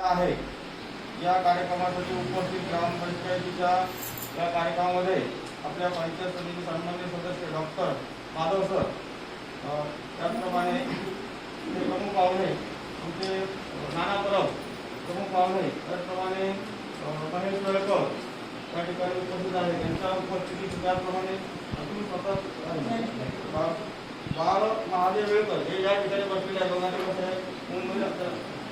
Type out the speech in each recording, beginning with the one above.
आहे या कार्यक्रमासाठी उपस्थित ग्रामपंचायतीच्या या कार्यक्रमामध्ये आपल्या पंचायत समिती सन्माननीय सदस्य डॉक्टर माधव सर, त्याचप्रमाणे प्रमुख पाहुणे आमचे नाना परब प्रमुख पाहुणे, त्याचप्रमाणे महेश वेळकर त्या ठिकाणी उपस्थित आहे. त्यांच्या उपस्थितीत त्याचप्रमाणे अजून स्वतः बाळ महादेव वेळकर हे या ठिकाणी बसलेले आहे. दोघांचे कसं आहे,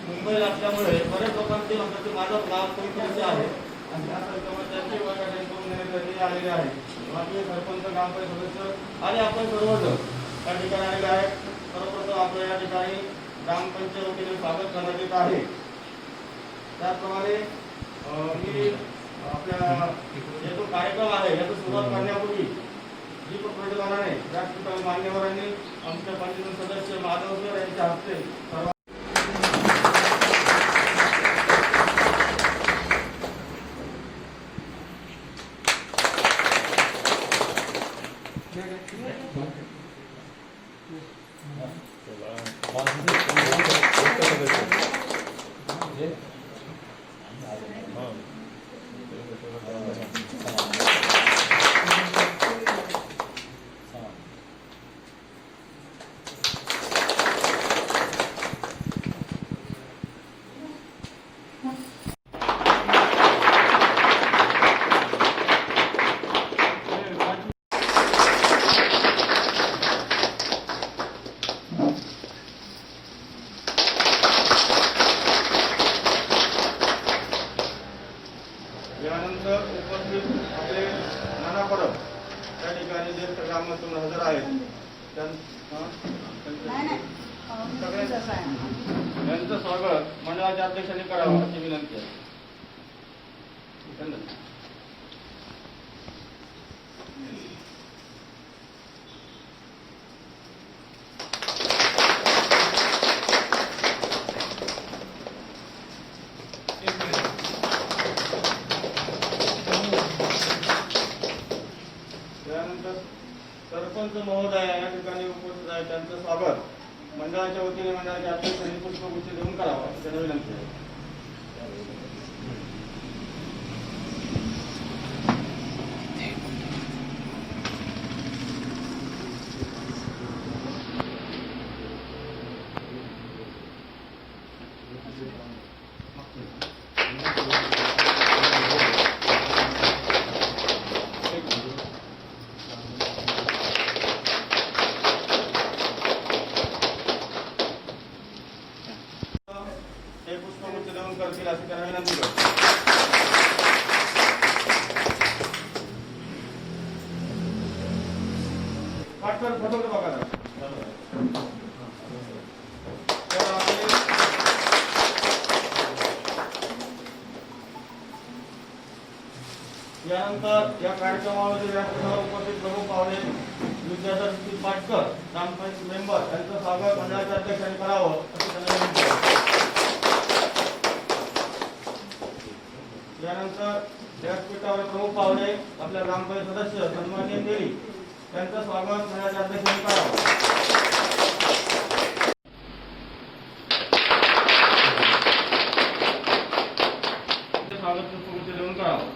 मुंबईला असल्यामुळे बरेच लोकांचे म्हणतात माझं गाव कोणीकडे आहे आणि त्या त्यांची वगैरे आलेले आहे. बाकी सरपंच ग्रामपंचायत सदस्य आणि आपण सर्वजण त्या ठिकाणी आलेले आहेत. सर्वप्रथम आपल्या या ठिकाणी ग्रामपंचायत वतीने स्वागत करण्यात येत आहे. त्याचप्रमाणे मी आपल्या जो कार्यक्रम आहे याचा सुरुवात करण्यापूर्वी जी प्रज्वलनाने व्यासपीठावर मान्यवरांनी आमच्या पंचायत सदस्य माधव सर यांच्या हस्ते सर्व यानंतर उपस्थित आपले नाना परब त्या ठिकाणी ज्येष्ठ ग्रामस्थून हजर आहेत. यांचं स्वागत मंडळाच्या अध्यक्षांनी करावं अशी विनंती आहे. त्यानंतर सरपंच महोदय या ठिकाणी उपस्थित आहे. त्यांचं स्वागत मंडळाच्या वतीने मंडळाच्या अध्यक्षांनी पुष्पगुच्छ देऊन करावं अशी त्यांना विनंती आहे. ते पुष्पगुच्छ देऊन करतील अशी त्यांना विनंती करतो. पाठकर फसवतो बघा यानंतर या कार्यक्रमामध्ये व्यासपीठावर उपस्थित प्रमुख पाहुणे विद्याधर पाटकर ग्रामपंचायत मेंबर यांचं स्वागत मंडळाच्या अध्यक्षांनी करावं अशी त्यांना विनंती आहे. यानंतर व्यासपीठावर प्रमुख पाहुणे आपल्या ग्रामपंचायत सदस्य सन्माननीय तेली त्यांचं स्वागत मंडळाच्या अध्यक्षांनी करावं. स्वागत पुष्पगुच्छ देऊन करावं.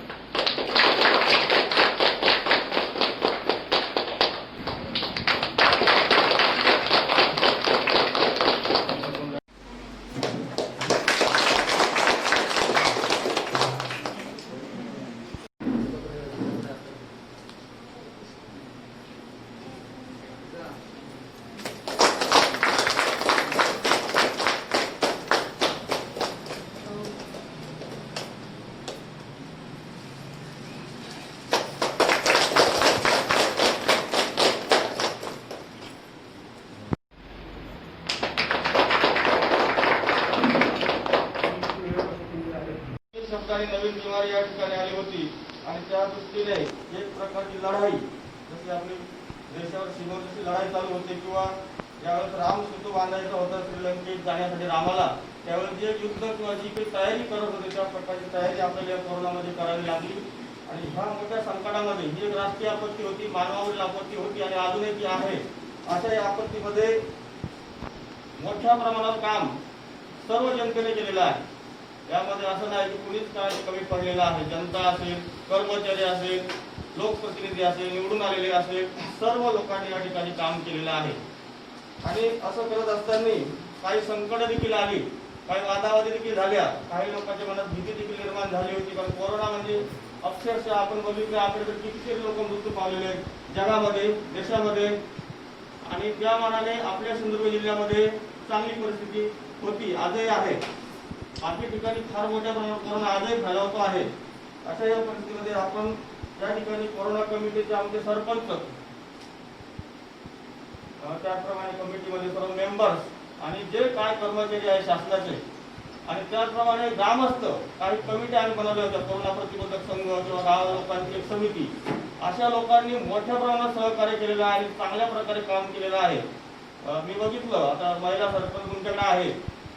सरकारी नवीन बिमारी या ठिकाणी आली होती आणि त्या दृष्टीने एक प्रकारची लढाई, जशी आपली देशावर सीमेवरची लढाई चालू होती किंवा ज्यावेळेस राम सेतू बांधायचा होता श्रीलंकेत जाण्यासाठी रामाला, त्यावेळेस जे युद्ध किंवा जी काही तयारी करत होते त्या प्रकारची तयारी आपल्याला या कोरोनामध्ये करावी लागली. आणि ह्या मोठ्या संकटामध्ये ही एक राष्ट्रीय आपत्ती होती, मानवावरील आपत्ती होती आणि अजूनही ती आहे. अशा या आपत्तीमध्ये मोठ्या प्रमाणात काम सर्व जनतेने केलेलं आहे. यामध्ये असं नाही की कुणीच काय कमी पडलेलं आहे. जनता असेल, कर्मचारी असेल, लोकप्रतिनिधी असेल, निवडून आलेले असेल, सर्व लोकांनी या ठिकाणी काम केलेलं आहे. आणि असं करत असताना काही संकट देखील आली, काही वादावादी देखील झाल्या, काही लोकांच्या मनात भीती देखील निर्माण झाली होती. कारण कोरोना म्हणजे अक्षरशः आपण बघितलं आपल्याकडे कितीतरी लोक मृत्यू पावलेले आहेत जगामध्ये, देशामध्ये. आणि त्या मानाने आपल्या सिंधुदुर्ग जिल्ह्यामध्ये चांगली परिस्थिती होती, आजही आहे. बाकी ठिकाणी फार मोठ्या प्रमाणात कोरोना आजही फैलावतो आहे. अशा या परिस्थितीमध्ये आपण या ठिकाणी कोरोना कमिटीचे आमचे सरपंच, त्याचप्रमाणे कमिटीमध्ये सर्व मेंबर्स आणि जे काय कर्मचारी आहेत शासनाचे, आणि त्याचप्रमाणे ग्रामस्थ, काही कमिटी आम्ही बनवल्या होत्या, कोरोना प्रतिबंधक संघ किंवा गाव लोकांची एक समिती, अशा लोकांनी मोठ्या प्रमाणात सहकार्य केलेलं आहे आणि चांगल्या प्रकारे काम केलेलं आहे. मी बघितलं आता महिला सरपंच तुमच्याकडे आहे,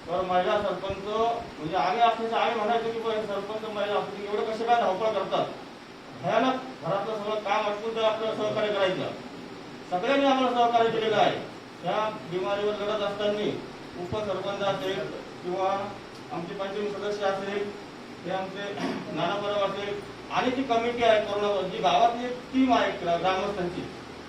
तर महिला सरपंच म्हणजे आम्ही म्हणायचो की सरपंच महिला असतील एवढं कसे काय धावपळ करतात, भयानक घरातलं सगळं काम अटकून तर आपल्याला सहकार्य करायचं. सगळ्यांनी आम्हाला सहकार्य केलेलं आहे. त्या बिमारीवर लढत असताना उपसरपंच असेल किंवा आमचे पंचायत सदस्य असेल, हे आमचे नाना परब असेल, आणि जी कमिटी आहे कोरोनावर, जी गावातली एक टीम आहे ग्रामस्थांची,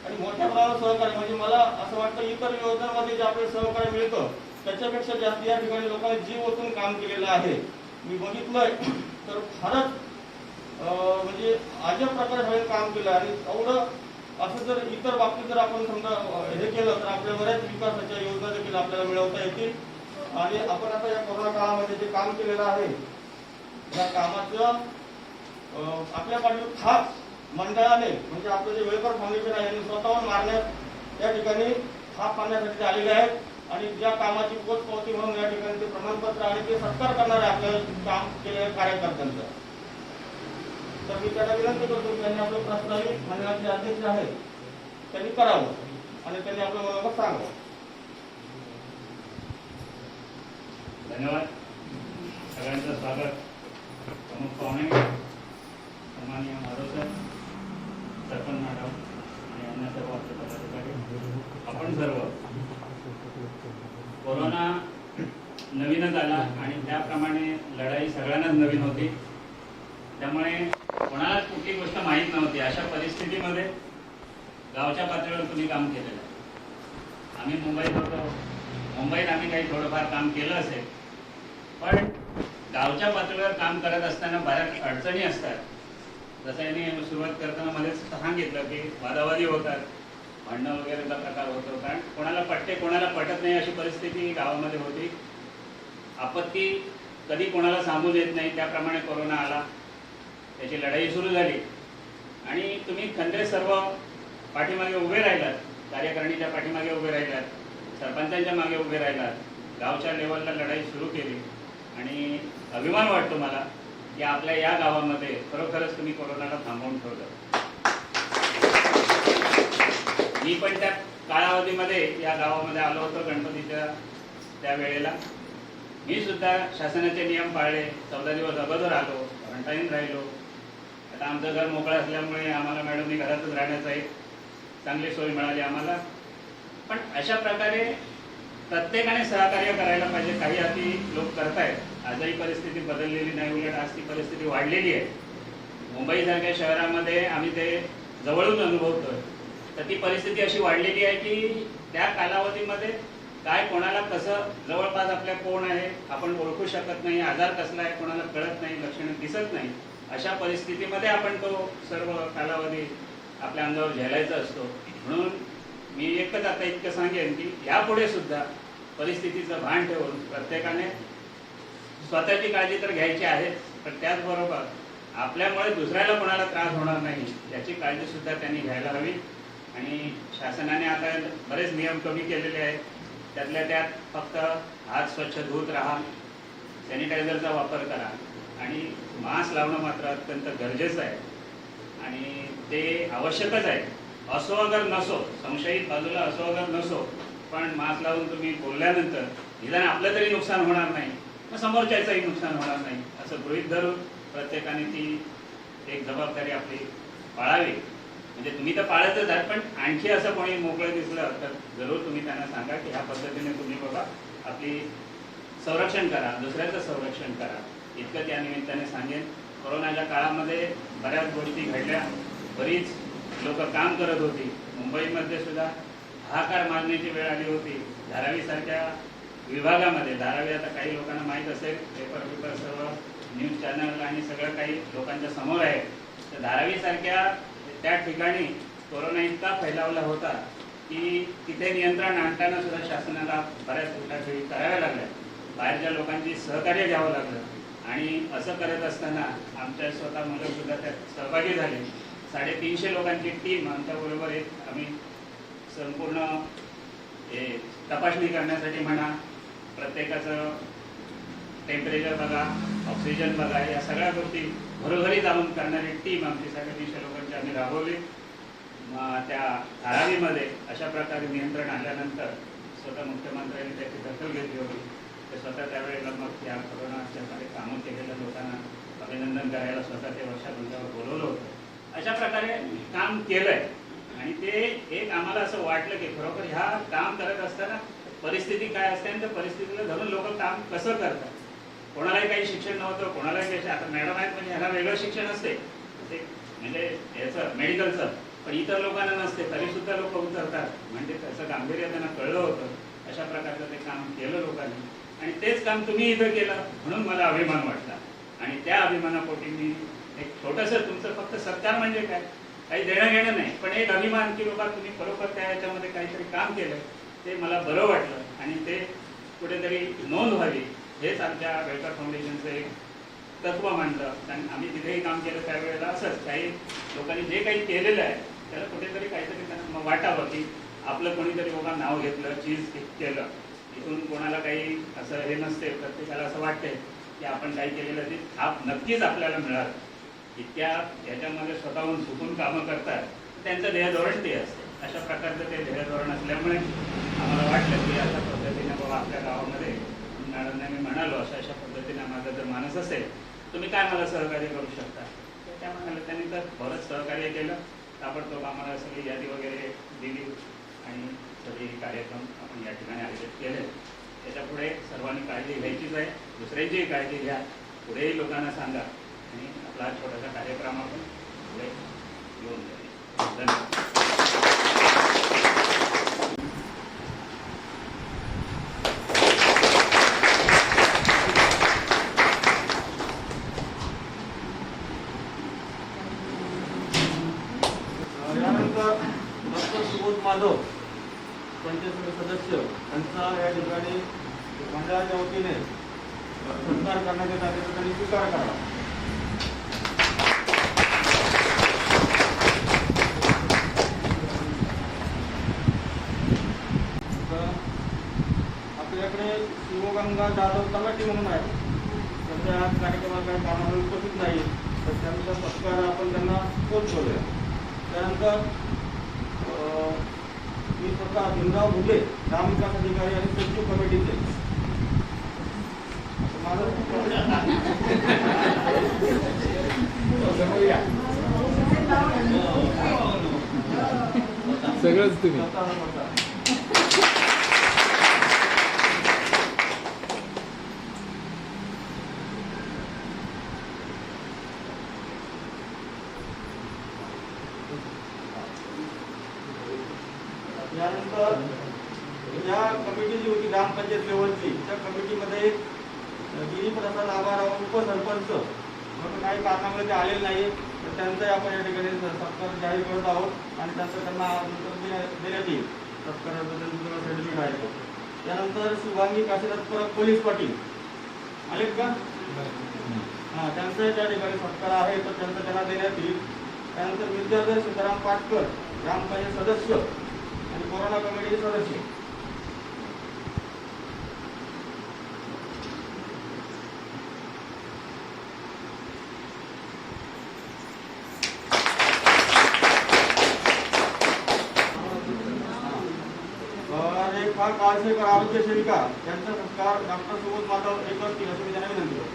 आणि मोठ्या प्रमाणात सहकार्य म्हणजे मला असं वाटतं इतर योजनांमध्ये जे आपल्याला सहकार्य मिळतं त्याच्यापेक्षा जास्त या ठिकाणी लोकांनी जीव ओतून काम केलेलं आहे. मी बघितलंय तर फारच म्हणजे अशा प्रकारे सगळे काम केलं. आणि एवढं असं जर इतर बाबतीत जर आपण समजा हे केलं तर आपल्या बऱ्याच विकासाच्या योजना देखील आपल्याला मिळवता येतील. आणि आपण आता या कोरोना काळामध्ये जे काम केलेलं आहे या कामाचं आपल्या पाठीवर खास मंडळाने म्हणजे आपलं जे वेलफेअर फाउंडेशन आहे यांनी स्वतःहून मारण्यात या ठिकाणी थाप मारण्यासाठी आलेले आहेत. आणि ज्या कामाची पोचपावती म्हणून या ठिकाणी ते प्रमाणपत्र आणि ते सत्कार करणार आहे आपल्या काम केलेल्या कार्यकर्त्यांचा. तर मी त्यांना विनंती करतो की त्यांनी आपलं प्रस्तावित मंडळाचे अध्यक्ष आहेत त्यांनी करावं आणि त्यांनी आपलं मनोगत सांगावं. धन्यवाद. सगळ्यांचं स्वागत. प्रमुख पाहुणे सन्माननीय माधव सर, सरपंच मॅडम आणि अन्य सर्व आपले पदाधिकारी, आपण सर्व कोरोना नवीनच आला आणि त्याप्रमाणे लढाई सगळ्यांनाच नवीन होती. त्यामुळे कोणालाच कुठली गोष्ट माहीत नव्हती. अशा परिस्थितीमध्ये गावच्या पातळीवर तुम्ही काम केलेलं आहे. आम्ही मुंबईत होतो, मुंबईत आम्ही काही थोडंफार काम केलं असेल, पण गावच्या पातळीवर काम करत असताना बऱ्याच अडचणी असतात. जसं यांनी सुरुवात करताना मध्येच सांगितलं की वादावादी होतात, भांडणं वगैरेचा प्रकार होतो, कारण कोणाला पटते कोणाला पटत नाही अशी परिस्थिती गावामध्ये होती. आपत्ती कधी कोणाला सांगून येत नाही, त्याप्रमाणे कोरोना आला, त्याची लढाई सुरू झाली आणि तुम्ही खंदे सर्व पाठीमागे उभे राहिलात, कार्यकारिणीच्या पाठीमागे उभे राहिलात, सरपंचांच्या मागे उभे राहिलात, गावच्या लेवलला लढाई सुरू केली. आणि अभिमान वाटतो मला की आपल्या या गावामध्ये खरोखरच तुम्ही कोरोनाला थांबवून ठेवलं. मी पण त्या कालावधीमध्ये या गावामध्ये आलो होतो गणपतीच्या त्या वेळेला. मी सुद्धा शासनाचे नियम पाळले, 14 दिवस अगोदर आलो, क्वारंटाईन राहिलो. आता आमचं घर मोकळं असल्यामुळे आम्हाला मॅडमनी घरातच राहण्याचा एक चांगली सोय मिळाली आम्हाला. पण अशा प्रकारे प्रत्येकाने सहकार्य करायला पाहिजे. काही अति लोक करतायत. आजही परिस्थिती बदललेली नाही, उलट आज ती परिस्थिती वाढलेली आहे. मुंबईसारख्या शहरामध्ये आम्ही ते जवळून अनुभवतोय. तर ती परिस्थिती अशी वाढलेली आहे की त्या कालावधीमध्ये काय कोणाला कसं जवळपास आपल्या कोण आहे आपण ओळखू शकत नाही, आजार कसला आहे कोणाला कळत नाही, लक्षणं दिसत नाही. अशा परिस्थितीमध्ये आपण तो सर्व कालावधी आपल्या अंगावर झेलायचा असतो. म्हणून मी एकच आता इतकं सांगेन की यापुढे सुद्धा परिस्थितीचं भान ठेवून प्रत्येकाने स्वतःची काळजी तर घ्यायची आहे, पण त्याचबरोबर आपल्यामुळे दुसऱ्याला कोणाला त्रास होणार नाही याची काळजी सुद्धा त्यांनी घ्यायला हवी. आणि शासनाने आता बरेच नियम कमी केलेले आहेत. त्यातल्या त्यात फक्त हात स्वच्छ धुत राहा, सॅनिटायझरचा वापर करा आणि मास्क लावणं मात्र अत्यंत गरजेचं आहे आणि ते आवश्यकच आहे. असो अगर नसो, संशयित बाजूला असो अगर नसो, पण मास्क लावून तुम्ही बोलल्यानंतर निदान आपलं तरी नुकसान होणार नाही, मग समोरच्याचंही नुकसान होणार नाही असं गृहीत धरून प्रत्येकाने ती एक जबाबदारी आपली पाळावी. म्हणजे तुम्ही तर पाळतच आहात, पण आणखी असं कोणी मोकळं दिसलं तर जरूर तुम्ही त्यांना सांगा की ह्या पद्धतीने तुम्ही बाबा आपली संरक्षण करा, दुसऱ्याचं संरक्षण करा. इतकं त्या निमित्ताने सांगेन. कोरोनाच्या काळामध्ये बऱ्याच गोष्टी घडल्या, बरीच लोक काम करत होती. मुंबईमध्ये सुद्धा हाहाकार मारण्याची वेळ आली होती. धारावीसारख्या विभागामध्ये, धारावी आता काही लोकांना माहीत असेल, पेपर सर्व न्यूज चॅनल आणि सगळं काही लोकांच्या समोर आहे. तर धारावीसारख्या त्या ठिकाणी कोरोना इतका फैलावला होता की तिथे नियंत्रण आणताना सुद्धा शासनाला बऱ्याच उठाठेवी कराव्या लागल्या, बाहेरच्या लोकांची सहकार्य घ्यावं लागलं. आणि असं करत असताना आमच्या स्वतः मुलं सुद्धा त्यात सहभागी झाले. 350 लोकांची टीम आमच्याबरोबर आम्ही संपूर्ण तपासणी करण्यासाठी म्हणा, प्रत्येकाचं टेम्परेचर बघा, ऑक्सिजन बघा, या सगळ्या गोष्टी घरोघरी जाऊन करणारी टीम आमची 350 लोकांची आम्ही राबवली. त्या धारावीमध्ये अशा प्रकारे नियंत्रण आल्यानंतर स्वतः मुख्यमंत्र्यांनी त्याची दखल घेतली होती. ते स्वतः त्यावेळेला मग या कोरोनाच्या कामं केलेल्या लोकांना अभिनंदन करायला स्वतः ते वर्षांच्यावर बोलवलं होतं. अशा प्रकारे काम केलंय. आणि ते एक आम्हाला असं वाटलं की खरोखर ह्या काम करत असताना परिस्थिती काय असते आणि त्या परिस्थितीला धरून लोक काम कसं करतात. कोणालाही काही शिक्षण नव्हतं, कोणालाही काही, आता मॅडम आहेत म्हणजे ह्याला वेगळं शिक्षण असते, ते म्हणजे याचं मेडिकलचं, पण इतर लोकांना नसते, तरी सुद्धा लोक उतरतात. म्हणजे त्याचं गांभीर्य त्यांना कळलं होतं. अशा प्रकारचं ते काम केलं लोकांनी आणि तेच काम तुम्ही इथं केलं म्हणून मला अभिमान वाटला. आणि त्या अभिमानापोटी मी एक छोटंसं तुमचं फक्त सत्कार म्हणजे काय, काही देणं घेणं नाही, पण एक अभिमान की बाबा तुम्ही बरोबर त्या याच्यामध्ये काहीतरी काम केलं, ते मला बरं वाटलं आणि ते कुठेतरी नोंद व्हावी हेच आमच्या वेलफेअर फाउंडेशनचं एक तत्व मांडलं. आणि आम्ही तिथेही काम केलं त्यावेळेला असंच काही लोकांनी जे काही केलेलं आहे त्याला कुठेतरी काहीतरी त्यांना वाटावं की आपलं कोणीतरी बाबा नाव घेतलं, चीज केलं. इथून कोणाला काही असं हे नसते, प्रत्येकाला असं वाटते की आपण काही केलेलं ते आप नक्कीच आपल्याला मिळालं. इतक्या याच्यामध्ये स्वतःहून झुकून कामं करतात, त्यांचं ध्येय धोरण ते असते. अशा प्रकारचं ते ध्येय धोरण असल्यामुळे आम्हाला वाटलं की अशा पद्धतीने बाबा आपल्या गावामध्ये मॅडमने मी म्हणालो अशा पद्धतीने माझा जर मानस असेल तुम्ही काय मला सहकार्य करू शकता. तर त्या म्हणाले, त्यांनी तर बरंच सहकार्य केलं. ताबडतोब आम्हाला सगळी यादी वगैरे दिली आणि सगळे कार्यक्रम आपण या ठिकाणी आयोजित केले. त्याच्यापुढे सर्वांनी काळजी घ्यायचीच आहे, दुसऱ्यांचीही काळजी घ्या, पुढेही लोकांना सांगा आणि आपला छोटासा कार्यक्रम आपण पुढे घेऊन जाईल. धन्यवाद. यानंतर डॉक्टर सुबोध माधव पंचायत सदस्य यांचा या ठिकाणी मंडळाच्या वतीने सत्कार करण्यात येत आहे, त्यांनी स्वीकार करा. आपल्याकडे शिवगंगा जाधव तलाठी म्हणून आहे, सध्या आज कार्यक्रमात काही कामाला उपस्थित नाही, तर त्यांचा सत्कार आपण त्यांना पोचवूया. त्यानंतर मी स्वतः भीमराव भुगे ग्रामविकास अधिकारी आणि सचिव कमिटीचे सगळंच तुम्ही यानंतर या कमिटी जी होती ग्रामपंचायत लेवलची, त्या कमिटीमध्ये गिरीप्रसाद आभाराव उपसरपंच म्हणून काही कारणामुळे ते आलेले नाही, तर त्यांचाही आपण या ठिकाणी सत्कार जाहीर करत आहोत आणि त्यांना देण्यात येईल. सत्काराबद्दल सर्टिफिकेट आहे. त्यानंतर शुभांगी काशीनाथ परब पोलीस पाटील आलेत का? हां, त्यांचा त्या ठिकाणी सत्कार आहे, तर त्यांना देण्यात येईल. त्यानंतर विद्याधर सीताराम पाटकर ग्रामपंचायत सदस्य आणि कोरोना कमिटीचे सदस्य. रेखा काळसेकर आरोग्य सेविका यांचा सत्कार डॉक्टर सुबोध माधव हे करतील अशी मी त्यांना विनंती करतो.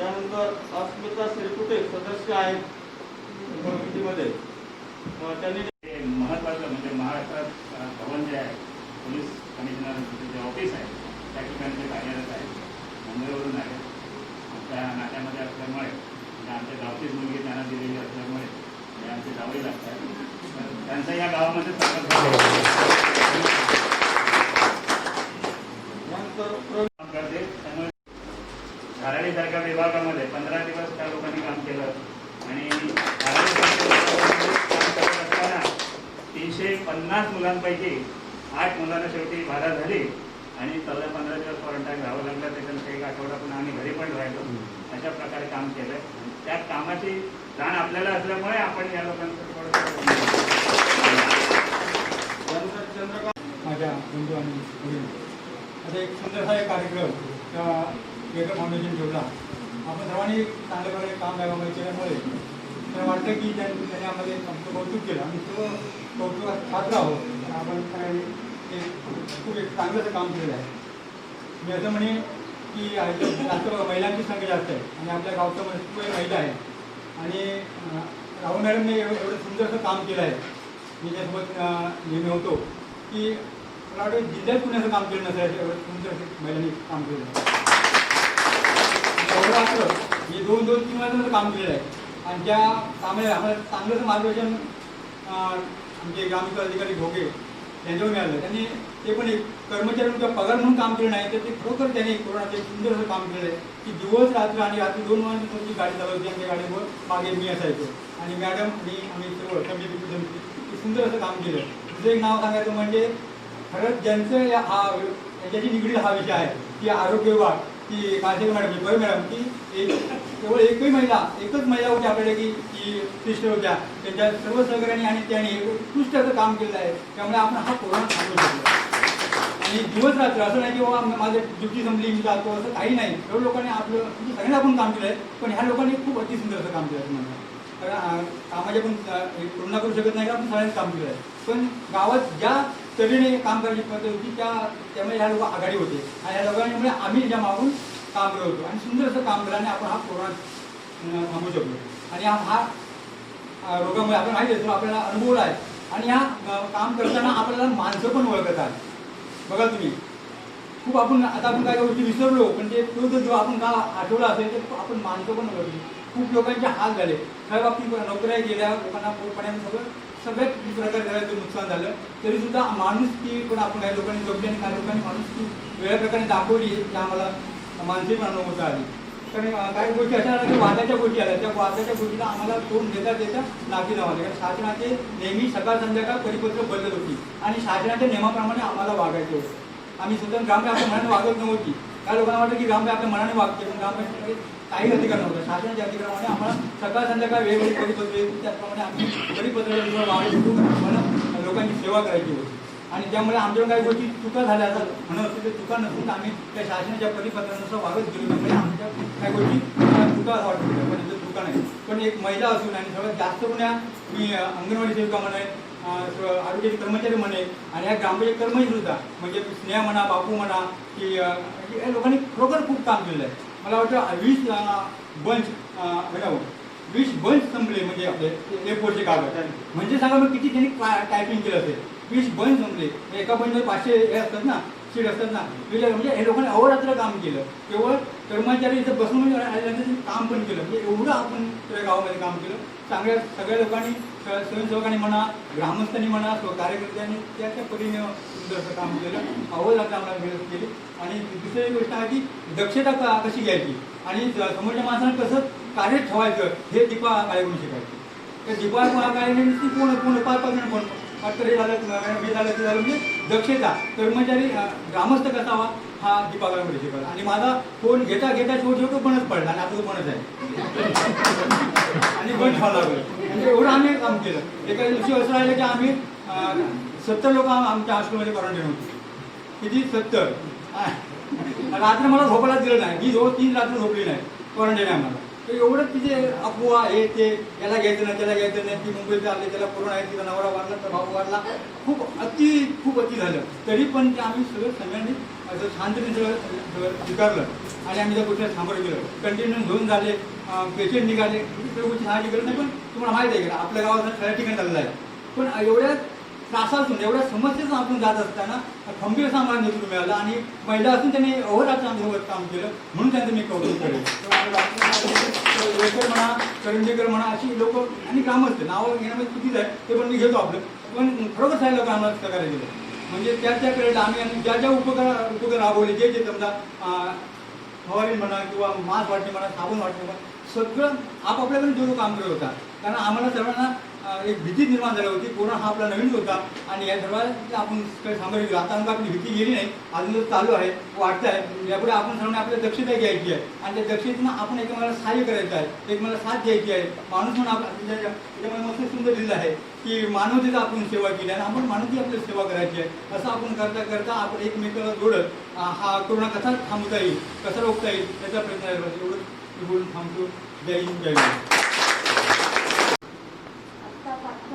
त्यानंतर अस्मिता श्रीकुटे सदस्य आहेत कमिटीमध्ये. त्यांनी महत्त्वाचं म्हणजे महाराष्ट्रात भवन जे आहे पोलीस कमिशनरचं जे ऑफिस आहे त्या ठिकाणी ते कार्यरत आहे. मुंबईवरून आहे. आमच्या नात्यामध्ये असल्यामुळे आणि आमच्या गावचीच मुलगी त्यांना दिलेली असल्यामुळे हे आमचे जावई लागतात. तर त्यांचं या गावामध्ये स्वागत करते. त्यामुळे धारावीसारख्या विभागामध्ये 15 दिवस त्या लोकांनी काम केलं आणि असताना 350 मुलांपैकी 8 मुलांना शेवटी बाधा झाली आणि 14-15 दिवस क्वारंटाईन राहावं लागलं. त्याच्यानंतर 1 आठवडा पण आम्ही घरी पण राहिलो. अशा प्रकारे काम केलं. त्या कामाची जाण आपल्याला असल्यामुळे आपण या लोकांचं माझ्या बंधू आणि वडील आता एक सुंदरसा एक कार्यक्रम त्या वेगळं फाउंडेशन ठेवला. आपण सर्वांनी चांगल्या प्रकारे काम व्हावं केल्यामुळे मला वाटतं की त्यांनी आम्हाला आमचं कौतुक केलं आणि तो कौतुकात पात्र आहोत. आपण खूप एक चांगलं काम केलेलं आहे. मी असं म्हणे की जास्त महिलांची संख्या जास्त आहे आणि आपल्या गावच्यामध्ये खूप महिला आहे आणि राहुल मॅडमने एवढं सुंदरसं काम केलं आहे. मी त्यासोबत नेहमी होतो की मला वाटतं जिल्ह्यात कुणाचं काम केलं नसायचं एवढं सुंदर महिलांनी काम केलं आहे. एवढं असलं मी 2-3 महिन्याचं काम केलेलं आहे आणि त्या कामाला आम्हाला चांगलंच मार्गदर्शन आमचे ग्रामविकास अधिकारी घोगे यांच्यावर मिळालं. त्यांनी ते पण एक कर्मचाऱ्यांचा पगार म्हणून काम केलं नाही तर ते खरोखर त्यांनी कोरोनाचं एक सुंदर असं काम केलं आहे की दिवस रात्र आणि रात्री 2 वाजता गाडी चालवते. आमच्या गाडीवर मागे मी असायचो आणि मॅडम आणि आम्ही सर्व समिती सुंदर असं काम केलं. दुसरं एक नाव सांगायचं म्हणजे खरंच ज्यांचं याच्याशी निगडीत हा विषय आहे की आरोग्य विभाग की काळसेकर मॅडम बरं मॅडम की केवळ एकच महिला होती आपल्याला की सिस्टर होत्या. त्यांच्या सर्व सहकार्याने आणि त्यांनी उत्कृष्ट असं काम केलं आहे. त्यामुळे आपण हा कोरोना थांबवू शकतो आणि दिवस रात्र असं नाही की बाबा माझं ड्युटी संपली मी जातो असं काही नाही. सर्व लोकांनी आपलं म्हणजे सगळ्यांना आपण काम केलं आहे पण ह्या लोकांनी खूप अतिसुंदर असं काम केलं आहे. तुम्हाला कारण कामाचे पण तुलना करू शकत नाही का आपण सगळ्यांनी काम केलं आहे पण गावात ज्या तऱ्हेने काम करायची पद्धत होती त्यामुळे ह्या लोक आघाडी होते आणि ह्या लोकांमुळे आम्ही ज्या मागून काम करत होतो आणि सुंदर असं काम केलं आणि आपण हा कोरोना थांबवू शकलो. आणि हा रोगामुळे आपण माहिती असतो आपल्याला अनुभव आहे आणि ह्या काम करताना आपल्याला माणसं पण ओळखतात. बघा तुम्ही खूप आपण आता आपण काय गोष्टी विसरलो पण ते तो जेव्हा आपण का आठवला असेल तर आपण माणसं पण ओळखली. खूप लोकांचे हाल झाले. काही बाबतीत नोकऱ्या गेल्या लोकांना पोटपाण्याचं सगळ्याच प्रकारे घराचं नुकसान झालं तरीसुद्धा माणुसकी पण आपण काही लोकांनी जपली आणि काही लोकांनी माणुसकी वेगळ्या प्रकारे दाखवली की आम्हाला मानसिक अनुभवता आली. कारण काही गोष्टी अशा आल्या की वादाच्या गोष्टी आल्या त्या वादाच्या गोष्टीला आम्हाला तोंड देता नाकी नव्हते. कारण शासनाचे नेहमी सकाळ संध्याकाळ परिपत्र बदलत होती आणि शासनाच्या नियमाप्रमाणे आम्हाला वागायचं होतं. आम्ही स्वतः ग्रामपंचायत आपल्या मनाने वागत नव्हती. काही लोकांना वाटतं की ग्रामपंचायत आपल्या मनाने वागते पण ग्रामपंचायतीमध्ये काही अधिकार नव्हता. शासनाच्या अधिकाराप्रमाणे आम्हाला सकाळ संध्याकाळ वेगवेगळी परिपत्र येत त्याप्रमाणे आम्ही परिपत्रावर वागायचो. आम्हाला लोकांची सेवा करायची होती आणि त्यामुळे आमच्याकडून काही गोष्टी चुका झाल्या असतात म्हणत असतील तर चुका नसून आम्ही त्या शासनाच्या परिपत्रानुसार वागत गेलो. त्यामुळे आमच्या काही गोष्टी चुका वाटत होत्या पण इथं चुका नाही. पण एक महिला असून आणि सगळ्यात जास्त पुण्या मी अंगणवाडी सेविका म्हणे आरोग्याचे कर्मचारी म्हणे आणि ह्या ग्रामपंचायत कर्मचारी सुद्धा म्हणजे स्नेहा म्हणा बापू म्हणा की या लोकांनी खरोखर खूप काम केलेलं आहे. मला वाटतं 20 बंच संपले म्हणजे आपले A4चे कागद म्हणजे सांगा मग किती त्यांनी टायपिंग केलं असेल. 20 बंच संपले. एका बंचवर 500 हे असतात ना सीट असतात ना म्हणजे हे लोकांनी अहोरात्र काम केलं. केवळ कर्मचारी इथं बसून म्हणजे काम पण केलं म्हणजे एवढं आपण त्या गावामध्ये काम केलं. सगळ्या लोकांनी स्वयंसेवकांनी म्हणा ग्रामस्थांनी म्हणा कार्यकर्त्यांनी त्या परीने सुंदर असं काम केलं. अहोरात्र आम्हाला मेहनत केली. आणि दुसरी गोष्ट आहे की दक्षता कशी घ्यायची आणि समोरच्या माणसाला कसं कार्य ठेवायचं हे दीपा काळेकडून शिकायचं. त्या दीपा काळेने पूर्ण पात्र हे झालं हे झालं ते झालं म्हणजे दक्षता कर्मचारी ग्रामस्थ कसावा हा दीपा काळेकडे शिकवला. आणि माझा फोन घेता शेवटी बंदच पडला आणि आता तो बंदच आहे आणि बंद ठेवावं लागलं. म्हणजे एवढं आम्ही काम केलं. एका दिवशी असं राहिलं की आम्ही 70 लोक आमच्या हॉस्टेलमध्ये क्वारंटाईन होते. किती 70. रात्र मला झोपायला दिलं नाही. मी 2-3 रात्र झोपली नाही. क्वारंटाईन आहे मला. तर एवढं तिथे अफवा हे ते याला घ्यायचं नाही त्याला घ्यायचं नाही. ती मुंबईत आले त्याला कोरोना आहे तिचा नवरा वाढला तर भाऊ वाढला खूप अति झालं. तरी पण ते आम्ही सगळं सगळ्यांनी असं शांततेने सगळं स्वीकारलं आणि आम्ही त्या गोष्टीला सामोरं गेलो. कंटिन्यू घेऊन झाले, पेशंट निघाले, त्या गोष्टी सांगायची गरज नाही. पण तुम्हाला माहिती आहे का आपल्या गावात सगळ्या ठिकाणी चाललं आहे. पण एवढ्या त्रासातून एवढ्या समस्येतून आपण जात असताना खंबीर आम्हाला नेतृत्व मिळालं आणि महिला असून त्यांनी अहोरात्र आमच्यासोबत काम केलं, म्हणून त्यांचं मी कौतुक करेन. वेळकर म्हणा, करंजेकर म्हणा, अशी लोक आणि ग्रामस्थ नावं घेण्यामध्ये चुकीचं आहे, ते पण मी घेतो आपलं. पण खरोखर सारे लोक आम्हाला सहकार्य दिलं. म्हणजे त्या पिरियडला आम्ही ज्या ज्या उपक्रम राबवले, जे समजा फवारी म्हणा किंवा मास्क वाटणे म्हणा, साबण वाटणे म्हणा, सगळं आपापल्याकडे जो काम करत होता. कारण आम्हाला सर्वांना एक भीती निर्माण झाली होती. कोरोना हा आपला नवीन होता आणि या सर्वांना आपण काही सामोरे गेलो. आता आपली भीती गेली नाही, अजून चालू आहे, वाढत आहे. यापुढे आपण सर्वांनी आपल्याला दक्षता घ्यायची आहे आणि त्या दक्षतेनं आपण एकमेकाला सहाय्य करायचं आहे, एकमेकाला साथ द्यायची आहे. माणूस म्हणून त्याच्यामध्ये मस्त सुंदर लिहिलं आहे की मानवतेचा आपण सेवा केली आणि आपण मानवती आपल्याला सेवा करायची आहे. असं आपण करता करता आपण एकमेकाला जोडत हा कोरोना कसा थांबवता येईल, कसा रोखता येईल त्याचा प्रयत्न करायला पाहिजे. एवढं बोलून थांबतो. जय हिंद, जय हिंद.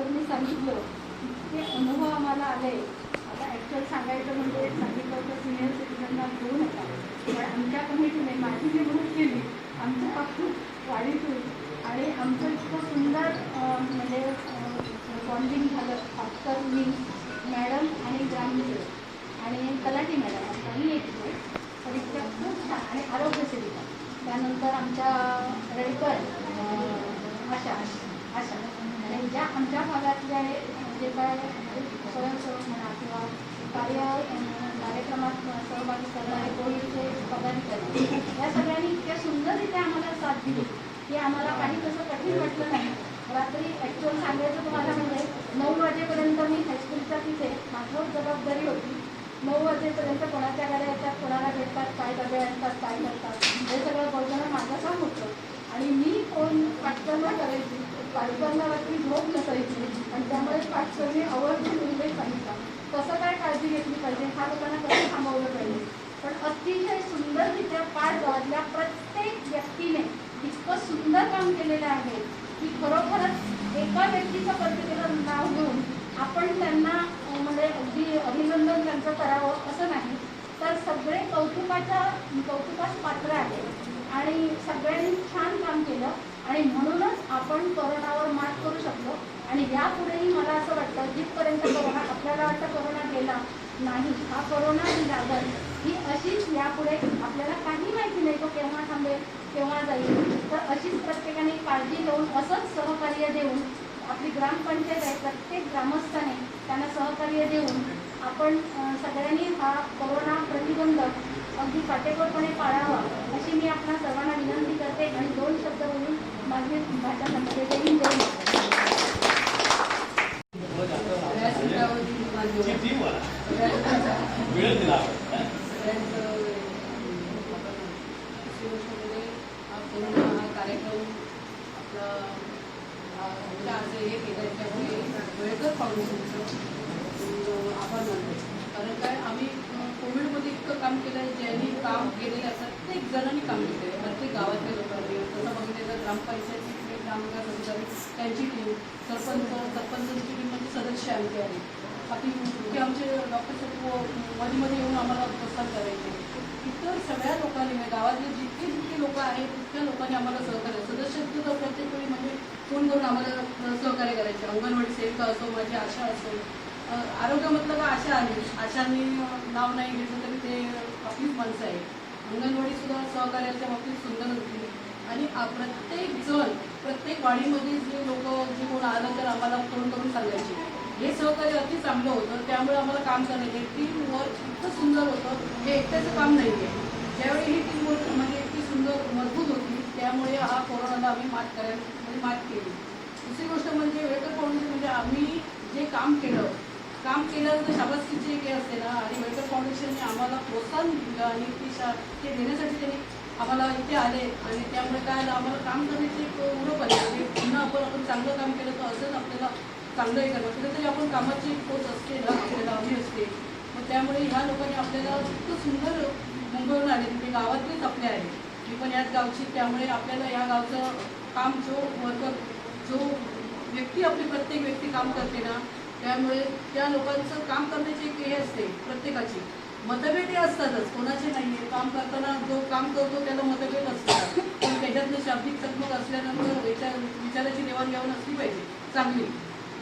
मी सांगितलं ते अनुभव आम्हाला आले. आता ॲक्च्युअल सांगायचं म्हणजे सांगितलं तर सिनियर सिटीजनला घेऊ नका, पण आमच्या कमिटीने माझी जी ग्रुप केली आमच्या बाबतीत वाढीतून आणि आमचं इतकं सुंदर म्हणजे बॉन्डिंग झालं. आफ्टर मी मॅडम आणि ग्रामसेवक आणि तलाठी मॅडम काही एक परीक्षा खूप छान आणि आरोग्य सेविका, त्यानंतर आमच्या रेडकर आशा आणि ज्या आमच्या भागातल्या जे काय स्वयंसेवक म्हणा किंवा कार्यक्रमात सहभागी करणारे कोविडचे पदाधिकारी, या सगळ्यांनी इतक्या सुंदररित्या आम्हाला साथ दिली की आम्हाला काही तसं कठीण वाटलं नाही. रात्री ॲक्च्युअल सांगायचं तुम्हाला म्हणजे 9 वाजेपर्यंत मी हायस्कूलच्या तिथे माझं जबाबदारी होती. 9 वाजेपर्यंत कोणाच्या गाड्या येतात, कोणाला भेटतात, काय डबे असतात, काय करतात, हे सगळं बघणं माझं काम होतं. आणि मी फोन पाटकरला करायची, पाटकरला रात्री झोप नसायची आणि त्यामुळे पाटकरने आवर्जून उल्लेख सांगितला कसं काय काळजी घेतली पाहिजे, हा लोकांना कसं थांबवलं पाहिजे. पण अतिशय सुंदररित्या गावातल्या प्रत्येक व्यक्तीने इतकं सुंदर काम केलेलं आहे की खरोखरच एका व्यक्तीचं पर्टिक्युलर नाव घेऊन आपण त्यांना म्हणजे अगदी अभिनंदन त्यांचं करावं असं नाही, तर सगळे कौतुकास पात्र आहे आणि सगळ्यांनी छान काम केलं आणि म्हणूनच आपण कोरोनावर मात करू शकलो. आणि यापुढेही मला असं वाटतं जिथपर्यंत कोरोना आपल्याला वाटतं कोरोना गेला नाही, हा कोरोना ही लागल ही अशीच यापुढे आपल्याला काही माहिती नाही तो केव्हा थांबेल केव्हा जाईल, तर अशीच प्रत्येकाने काळजी घेऊन असंच सहकार्य देऊन आपली ग्रामपंचायत आहे प्रत्येक ग्रामस्थाने त्यांना सहकार्य देऊन आपण सगळ्यांनी हा कोरोना प्रतिबंधक अगदी काटेकोरपणे पाळावा अशी मी आपल्या सर्वांना विनंती करते आणि 2 शब्द बोलून माझी भाषा संपते. जय हिंद, जय कार्यक्रम आपला आज हे केलं त्यामुळे वेळकर फाउंडेशनचं आभार मानते. कारण काय आम्ही कोविडमध्ये इतकं काम केलं आहे, ज्यांनी काम केलेलं प्रत्येक जणांनी काम केलेलं आहे, प्रत्येक गावातल्या लोकांनी. तसं बघितलं तर ग्रामपंचायतीचे ग्रामविकास अधिकारी त्यांची टीम, सरपंचांची टीम म्हणजे सदस्य आमचे आहे. बाकी ते आमचे डॉक्टर मध्ये येऊन आम्हाला प्रोत्साहन करायचे. इतर सगळ्या लोकांनी गावातले जितके लोक आहेत तितक्या लोकांनी आम्हाला सहकार्य, सदस्य सुद्धा प्रत्येक वेळी म्हणजे फोन करून आम्हाला सहकार्य करायचे. अंगणवाडी सेविका असो, माझी आशा असो, आरोग्यामधलं का आशा आहे, आशांनी नाव नाही घेतलं तरी ते आपलीच माणसं आहे. अंगणवाडीसुद्धा सहकार्याच्या बाबतीत सुंदर होती आणि प्रत्येक जण प्रत्येक वाडीमध्ये जे लोक जे कोण आलं तर आम्हाला फोन करून सांगायचे. हे सहकार्य अति चांगलं होतं, त्यामुळे आम्हाला काम करण्याचे टीम वर्क इतकं सुंदर होतं, हे एकट्याचं काम नाही आहे. ज्यावेळी ही टीम वर्क म्हणजे इतकी सुंदर मजबूत होती त्यामुळे हा कोरोनाला आम्ही मात केली. दुसरी गोष्ट म्हणजे वेळकर फाउंडेशन म्हणजे आम्ही जे काम केलं तर शाबासकीचे हे असते ना, आणि वेळकर फाउंडेशनने आम्हाला प्रोत्साहन दिलं आणि ते देण्यासाठी त्यांनी आम्हाला इथे आले आणि त्यामुळे काय आलं आम्हाला काम करण्याची एक उरप आली. आणि पुन्हा आपण चांगलं काम केलं तर असंच आपल्याला चांगलं हे करणं कुठेतरी आपण कामाची पोच असते ना, आपल्याला हवी असते. मग त्यामुळे ह्या लोकांनी आपल्याला इतकं सुंदर मुंबईवरून आले, ते गावातलेच आपले आहे, मी पण याच गावची. त्यामुळे आपल्याला या गावचं काम जो व्यक्ती आपली प्रत्येक व्यक्ती काम करते ना, त्यामुळे त्या लोकांचं काम करण्याची एक हे असते प्रत्येकाची, मतभेद हे असतातच, कोणाचे नाही आहे. काम करताना जो काम करतो त्याला मतभेद असतात, पण त्याच्यातलं शाब्दिक चकमक असल्यानंतर विचाराची देवाणघेवाण असली पाहिजे चांगली.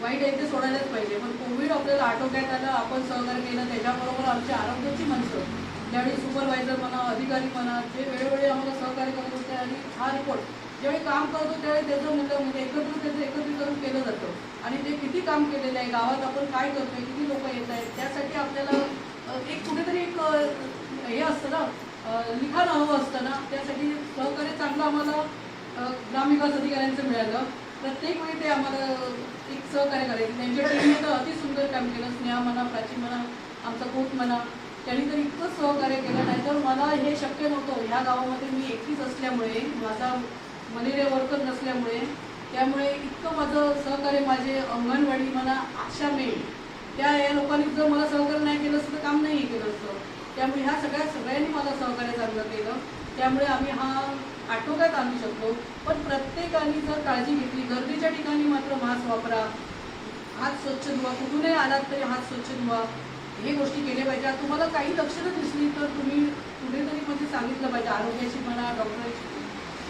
वाईट आहे ते सोडायलाच पाहिजे. पण कोविड आपल्याला आटोक्यात आलं, आपण सहकार्य केलं. त्याच्याबरोबर आमच्या आरोग्याची माणसं ज्यावेळी सुपरवायझर म्हणा, अधिकारी म्हणा, जे वेळोवेळी आम्हाला सहकार्य करत होते. आणि हा रिपोर्ट ज्यावेळी काम करतो त्यावेळी त्याचं म्हणजे एकत्रीकरण केलं जातं. आणि ते किती काम केलेलं आहे, गावात आपण काय करतोय, किती लोक येत आहेत, त्यासाठी आपल्याला एक कुठेतरी एक हे असतं ना, लिखाण हवं असतं ना. त्यासाठी सहकार्य चांगलं आम्हाला ग्रामविकास अधिकाऱ्यांचं मिळालं. प्रत्येक वेळी ते आम्हाला एक सहकार्य करायचं. त्यांच्या टीमने तर अति सुंदर काम केलं. स्नेहा म्हणा, प्राची म्हणा, आमचा कोच म्हणा, त्यांनी तर इतकं सहकार्य केलं. नाहीतर मला हे शक्य नव्हतं. ह्या गावामध्ये मी एकटीच असल्यामुळे, माझा मलेरिया वर्कर नसल्यामुळे, त्यामुळे इतकं माझं सहकार्य, माझे अंगणवाडी म्हणा, आशा मेल, या लोकांनी जर मला सहकार्य नाही केलं असतं तर काम नाही केलं असतं. त्यामुळे ह्या सगळ्यांनी मला सहकार्य चांगलं केलं. त्यामुळे आम्ही हा आटोक्यात आणू शकलो. पण प्रत्येकाने जर काळजी घेतली, गर्दीच्या ठिकाणी मात्र मास्क वापरा, हात स्वच्छ धुवा, कुठूनही आलात तरी हात स्वच्छ धुवा, हे गोष्टी केल्या पाहिजे. तुम्हाला काही लक्षणं दिसली तर तुम्ही कुठेतरी म्हणजे सांगितलं पाहिजे. आरोग्याची म्हणा, डॉक्टरांची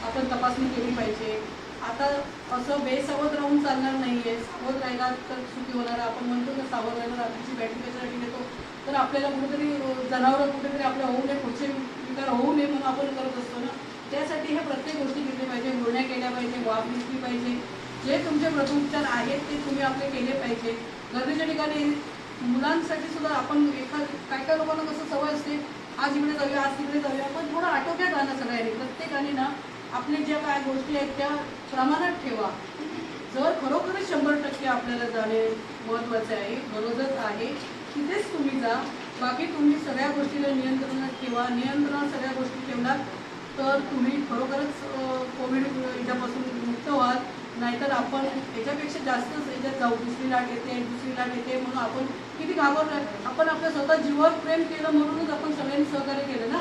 आपण तपासणी केली पाहिजे. आता असं बेसावध राहून चालणार नाही आहे. सावध राहिला तर चुकी होणार. आपण म्हणतो ना, सावध राहिला रात्रीची बॅटरी कशासाठी घेतो, तर आपल्याला कुठेतरी जनावरं कुठेतरी आपल्या होऊ नये, पुढचे विकार होऊ नये म्हणून आपण करत असतो ना. त्यासाठी हे प्रत्येक गोष्टी केल्या पाहिजे. गुळण्या केल्या पाहिजे, वाफ घेतली पाहिजे. जे तुमचे प्रथमोपचार आहेत ते तुम्ही आपले केले पाहिजे. गर्दीच्या ठिकाणी मुलांसाठी सुद्धा आपण काय काय लोकांना कसं सवय असते, आज इकडे जाऊया, आज तिकडे जाऊया. पण थोडं आटोक्यात आणा सगळ्यांनी. प्रत्येकाने ना आपले ज्या काय गोष्टी आहेत त्या प्रमाणात ठेवा. जर खरोखरच 100% आपल्याला जाणे महत्त्वाचे आहे, गरजच आहे, तिथेच तुम्ही जा. बाकी तुम्ही सगळ्या गोष्टीला नियंत्रणात ठेवा. नियंत्रणात सगळ्या गोष्टी ठेवलात तर तुम्ही खरोखरच कोविड याच्यापासून मुक्त व्हाल. नाहीतर आपण याच्यापेक्षा जास्तच याच्यात जाऊ. दुसरी लाट येते म्हणून आपण किती घाबरलो. आपण आपल्या स्वतः जीवावर प्रेम केलं म्हणूनच आपण सगळ्यांनी सहकार्य केलं ना,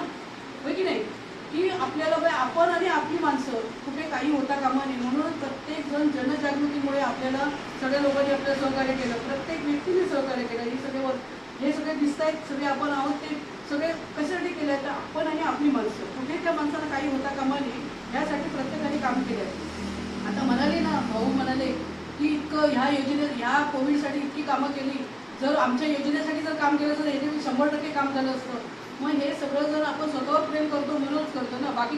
होय की नाही? की आपल्याला आपण आणि आपली माणसं कुठे काही होता कामा नये. म्हणून प्रत्येक जण जनजागृतीमुळे आपल्याला सगळ्या लोकांनी आपल्याला सहकार्य केलं. प्रत्येक व्यक्तीने सहकार्य केलं. हे सगळे दिसत आहेत, सगळे आपण आहोत, ते सगळे कशासाठी केले तर आपण आणि आपली माणसं, कुठे त्या माणसाला काही होता कामा नये यासाठी प्रत्येकाने काम केलं. आता म्हणाले ना, भाऊ म्हणाले की इतकं ह्या योजनेत, ह्या कोविडसाठी इतकी कामं केली. जर आमच्या योजनेसाठी जर काम केलं तर याच्यामध्ये 100% काम झालं असतं. मग हे सगळं जर आपण स्वतःवर प्रेम करतो म्हणूनच करतो ना, बाकी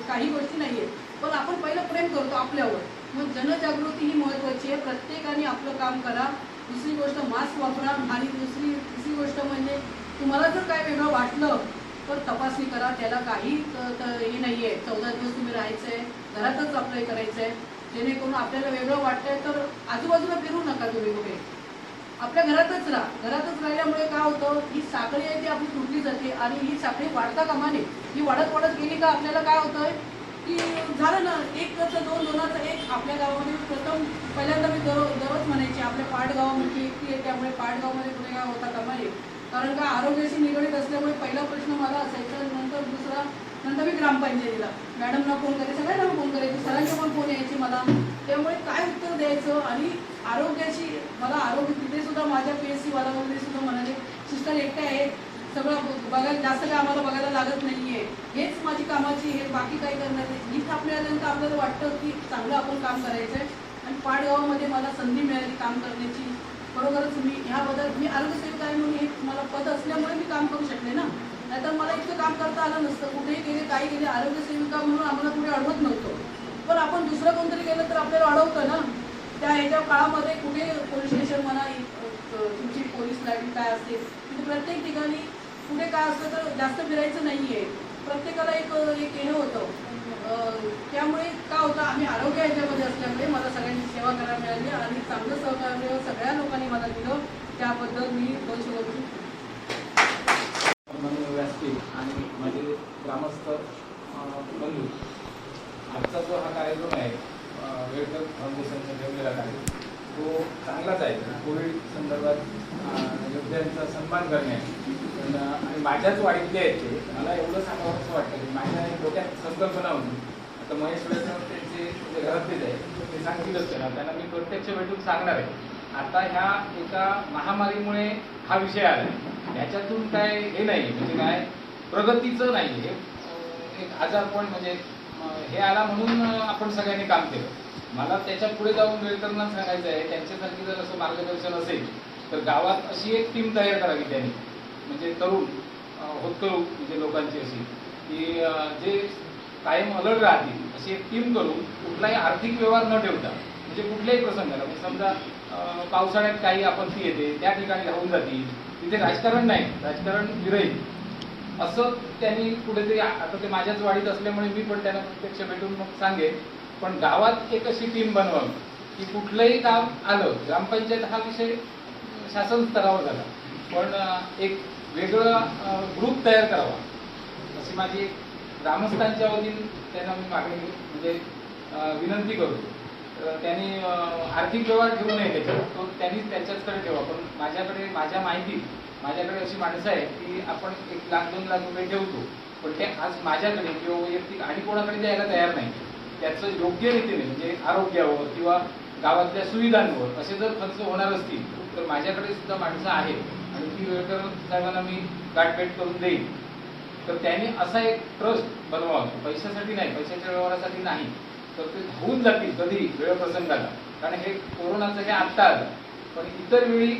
काही गोष्टी नाही आहेत. पण आपण पहिलं प्रेम करतो आपल्यावर. मग जनजागृती ही महत्त्वाची आहे. प्रत्येकाने आपलं काम करा. दुसरी गोष्ट मास्क वापरा. आणि तिसरी गोष्ट म्हणजे तुम्हाला जर काय वेगळं वाटलं तर तपासणी करा. त्याला काही हे नाही आहे. 14 दिवस तुम्ही राहायचं आहे, घरातच अप्लाय करायचं आहे. जेणेकरून आपल्याला वेगळं वाटतंय तर आजूबाजूला फिरू नका तुम्ही कुठे, आपल्या घरातच राहा. घरातच राहिल्यामुळे काय होतं, ही साखळी आहे ती आपली तुटली जाते. आणि ही साखळी वाढता कामा नये. ही वाढत गेली का आपल्याला काय होतंय की झालं ना, एक दोनाचं एक. आपल्या गावामध्ये पहिल्यांदा मी दररोज म्हणायची, आपल्या पाटगावामध्ये एकटी आहे, त्यामुळे पाटगावामध्ये कुठे काय होता कामा नये. कारण का आरोग्याशी निगडीत असल्यामुळे पहिला प्रश्न मला असायचा. नंतर मी ग्रामपंचायतीला मॅडमना फोन करायचे, सगळ्यांना फोन करायचे, सरांचे पण फोन यायचे मला. त्यामुळे काय उत्तर द्यायचं. आणि आरोग्याची मला आरोग्य तिथे सुद्धा माझ्या PSC वालामध्ये सुद्धा म्हणाले, सिस्टर एकट्या आहेत, सगळं बघायला जास्त काय आम्हाला बघायला लागत नाही आहे, हेच माझी कामाची, हे बाकी काही करणार नाही. इथं आपल्यानंतर आपल्याला वाटतं की चांगलं आपण काम करायचं आहे. आणि पाटगावामध्ये मला संधी मिळाली काम करण्याची. बरोबरच मी ह्याबद्दल मी आरोग्यसेविका आहे म्हणून हे मला पद असल्यामुळे मी काम करू शकले ना, नाहीतर मला इतकं काम करता आलं नसतं. कुठेही गेले, काही गेले, आरोग्यसेविका म्हणून आम्हाला कुठे अडवत नव्हतं. पण आपण दुसरं कोणतरी गेलं तर आपल्याला अडवतं ना. ह्याच्या काळामध्ये कुठे पोलीस स्टेशन म्हणा, तुमची पोलीस लाईन काय असते तिथे प्रत्येक ठिकाणी कुठे काय असतं तर जास्त फिरायचं नाही आहे. प्रत्येकाला एक हे होतं. त्यामुळे काय होतं, आम्ही आरोग्य ह्याच्यामध्ये असल्यामुळे मला सगळ्यांची सेवा करायला मिळाली. आणि चांगलं सहकार्य सगळ्या लोकांनी मला दिलं. त्याबद्दल मी दोन व्यासपीठ आणि माझे ग्रामस्थ बंधू, आजचा जो हा कार्यक्रम आहे वेळकर फाउंडेशनचा ठेवलेला कार्यक्रम, तो चांगलाच आहे. कोविड संदर्भात योद्ध्यांचा सन्मान करणे आणि माझ्याच वाढीतले आहेत ते. मला एवढं सांगावं असं वाटतं की माझ्या डोक्यात संकल्पना होती. आता महेश वेळकर त्यांचे घरातलेच आहे, ते सांगतीलच त्यांना मी प्रत्यक्ष भेटून सांगणार आहे. आता ह्या एका महामारीमुळे हा विषय आला. ह्याच्यातून काय हे नाही, म्हणजे काय प्रगतीचं नाही हे एक आजारपण, म्हणजे हे आला म्हणून आपण सगळ्यांनी काम केलं. मला त्याच्या पुढे जाऊन वेळकरांना सांगायचं आहे, त्यांच्यासाठी जर असं मार्गदर्शन असेल तर गावात अशी एक टीम तयार करावी त्यांनी, म्हणजे तरुण होतकरू म्हणजे लोकांची अशी की जे कायम अलर्ट राहतील अशी एक टीम करून कुठलाही आर्थिक व्यवहार न ठेवता, म्हणजे कुठल्याही प्रसंगाला, म्हणजे समजा पावसाळ्यात काही आपत्ती येते त्या ठिकाणी राहून जातील, तिथे राजकारण नाही, राजकारण विरहित असं त्यांनी कुठेतरी, आता ते माझ्याच वाडीत असल्यामुळे मी पण त्यांना प्रत्यक्ष भेटून मग सांगेन, पण गावात एक अशी टीम बनवावी की कुठलंही काम आलं, ग्रामपंचायत हा विषय शासन स्तरावर झाला, पण एक वेगळं ग्रुप तयार करावा अशी माझी एक ग्रामस्थांच्या वतीने त्यांना मी मागणी म्हणजे विनंती करतो. त्यांनी आर्थिक व्यवहार ठेवू नये त्याच्यावर, तो त्यांनी त्यांच्याचकडे ठेवा, पण माझ्याकडे माझ्या माहितीत माझ्याकडे अशी माणसं आहेत की आपण 1 लाख 2 लाख रुपये ठेवतो, पण ते आज माझ्याकडे किंवा वैयक्तिक आणि कोणाकडे द्यायला तयार नाही. त्याचं योग्य रीतीने म्हणजे आरोग्यावर किंवा गावातल्या सुविधांवर असे जर खर्च होणार असतील तर माझ्याकडे सुद्धा माणसं आहेत आणि ती वेळकर साहेबांना मी गाठभेट करून देईन. तर त्यांनी असा एक ट्रस्ट बनवावा, पैशासाठी नाही, पैशाच्या व्यवहारासाठी नाही, तर ते होऊन जातील कधी वेळ प्रसंगाला. कारण हे कोरोनाचं हे आत्ता आलं, पण इतर वेळी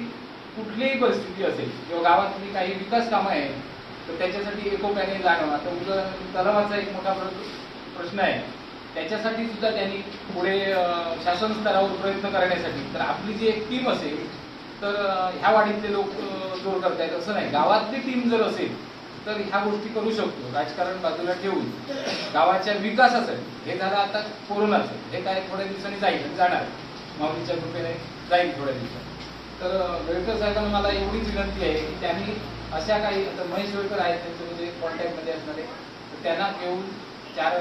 कुठलीही परिस्थिती असेल किंवा गावातली काही विकास कामं आहेत तर त्याच्यासाठी एकोप्याने जाणं, आता तलावाचा एक मोठा प्रश्न आहे, त्याच्यासाठी सुद्धा त्यांनी पुढे शासन स्तरावर प्रयत्न करण्यासाठी, तर आपली जी एक टीम असेल तर ह्या वाडीतले लोक जोर करतायत असं नाही, गावातली टीम जर असेल तर ह्या गोष्टी करू शकतो. राजकारण बाजूला ठेवून गावाच्या विकासासाठी, हे झालं आता कोरोनाचं, हे काय थोड्या दिवसांनी जाईल, जाणार माऊलीच्या कृपेने जाईल थोड्या दिवसांनी. तर वेळकर साहेबांना मला एवढीच विनंती आहे की त्यांनी अशा काही, आता महेश वेळकर आहेत त्यांचे म्हणजे कॉन्टॅक्टमध्ये असणारे, तर त्यांना घेऊन 4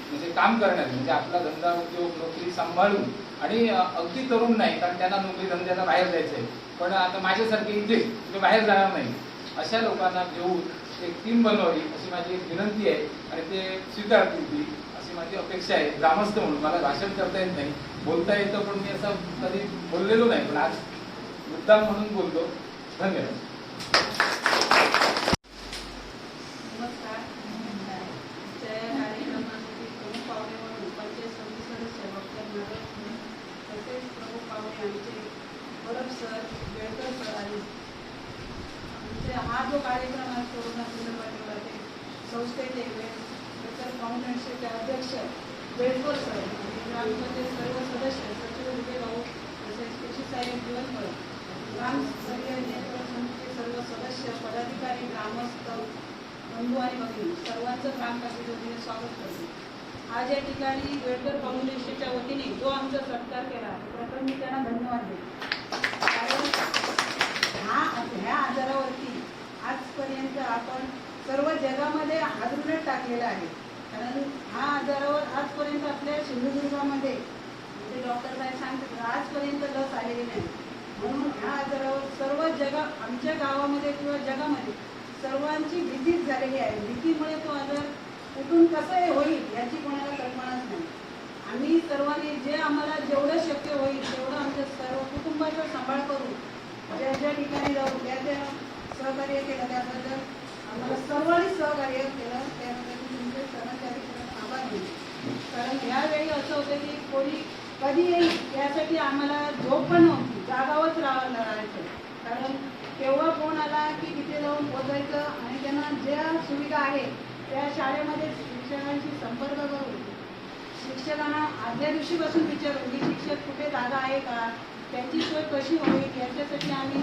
म्हणजे काम करण्यात, म्हणजे आपला धंदा उद्योग नोकरी सांभाळून, आणि अगदी तरुण नाही कारण त्यांना नोकरी धंद्याला बाहेर जायचं आहे, पण आता माझ्यासारखे इथे ते बाहेर जाणार नाही, अशा लोकांना घेऊन एक टीम बनवावी अशी माझी एक विनंती आहे आणि ते स्वीकारतील ती अशी माझी अपेक्षा आहे. ग्रामस्थ म्हणून मला भाषण करता येत नाही, बोलता येतं, पण मी असं कधी बोललेलो नाही, पण आज मुद्दाम म्हणून बोलतो. धन्यवाद. नमस्कार. त्या कार्यक्रमासाठी प्रमुख पाहुणे म्हणून पंचायत समिती सदस्य डॉक्टर नागेश, तसेच प्रमुख पाहुणे आमचे परब सर, वेळकर सर आणि हा जो कार्यक्रम आज कोरोना संदर्भात ठेवला ते संस्थेचे वेळकर फाउंडेशनचे अध्यक्ष वेळकर सर, ग्रामपंचायत सर्व सदस्य सचिव विजय भाऊ, तसेच कृषी साहेब जीवनफळ, ग्रामस्तरीय नियंत्रण समितीचे सर्व सदस्य, पदाधिकारी, ग्रामस्थ बंधू आणि भगिनी सर्वांचं ग्रामकार्याच्या वतीने स्वागत करतो. आज या ठिकाणी वेळकर फाउंडेशनच्या वतीने जो आमचा सत्कार केला प्रथम मी त्यांना धन्यवाद देतो. कारण ह्या आजारावरती आजपर्यंत आपण सर्व जगामध्ये हादरूनच टाकलेला आहे. कारण हा आजारावर आजपर्यंत आपल्या सिंधुदुर्गामध्ये म्हणजे डॉक्टर साहेब सांगतात आजपर्यंत लस आलेली नाही, म्हणून ह्या आजारावर सर्व आमच्या गावामध्ये किंवा जगामध्ये सर्वांची भीतीच झालेली आहे. भीतीमुळे तो आजार कुठून कसं होईल याची कोणाला कल्पनाच नाही. आम्ही सर्वांनी जे आम्हाला जेवढं शक्य होईल तेवढं आमच्या सर्व कुटुंबाचा सांभाळ करून ज्या ज्या ठिकाणी जाऊन त्या सहकार्य केलं त्याबद्दल आम्हाला सर्वांनी सहकार्य केलं, त्याबद्दल तुमचे कर्मचारी आभार मानतो. कारण यावेळी असं होतं की कोणी कधी येईल यासाठी आम्हाला झोप पण नव्हती, जागावच राहायचं. कारण केव्हा फोन आला की तिथे जाऊन पोचायचं आणि त्यांना ज्या सुविधा आहेत त्या शाळेमध्ये शिक्षकांशी संपर्क करून शिक्षकांना आदल्या दिवशीपासून विचारून की शिक्षक कुठे जागा आहे का, त्यांची सोय कशी होईल याच्यासाठी आम्ही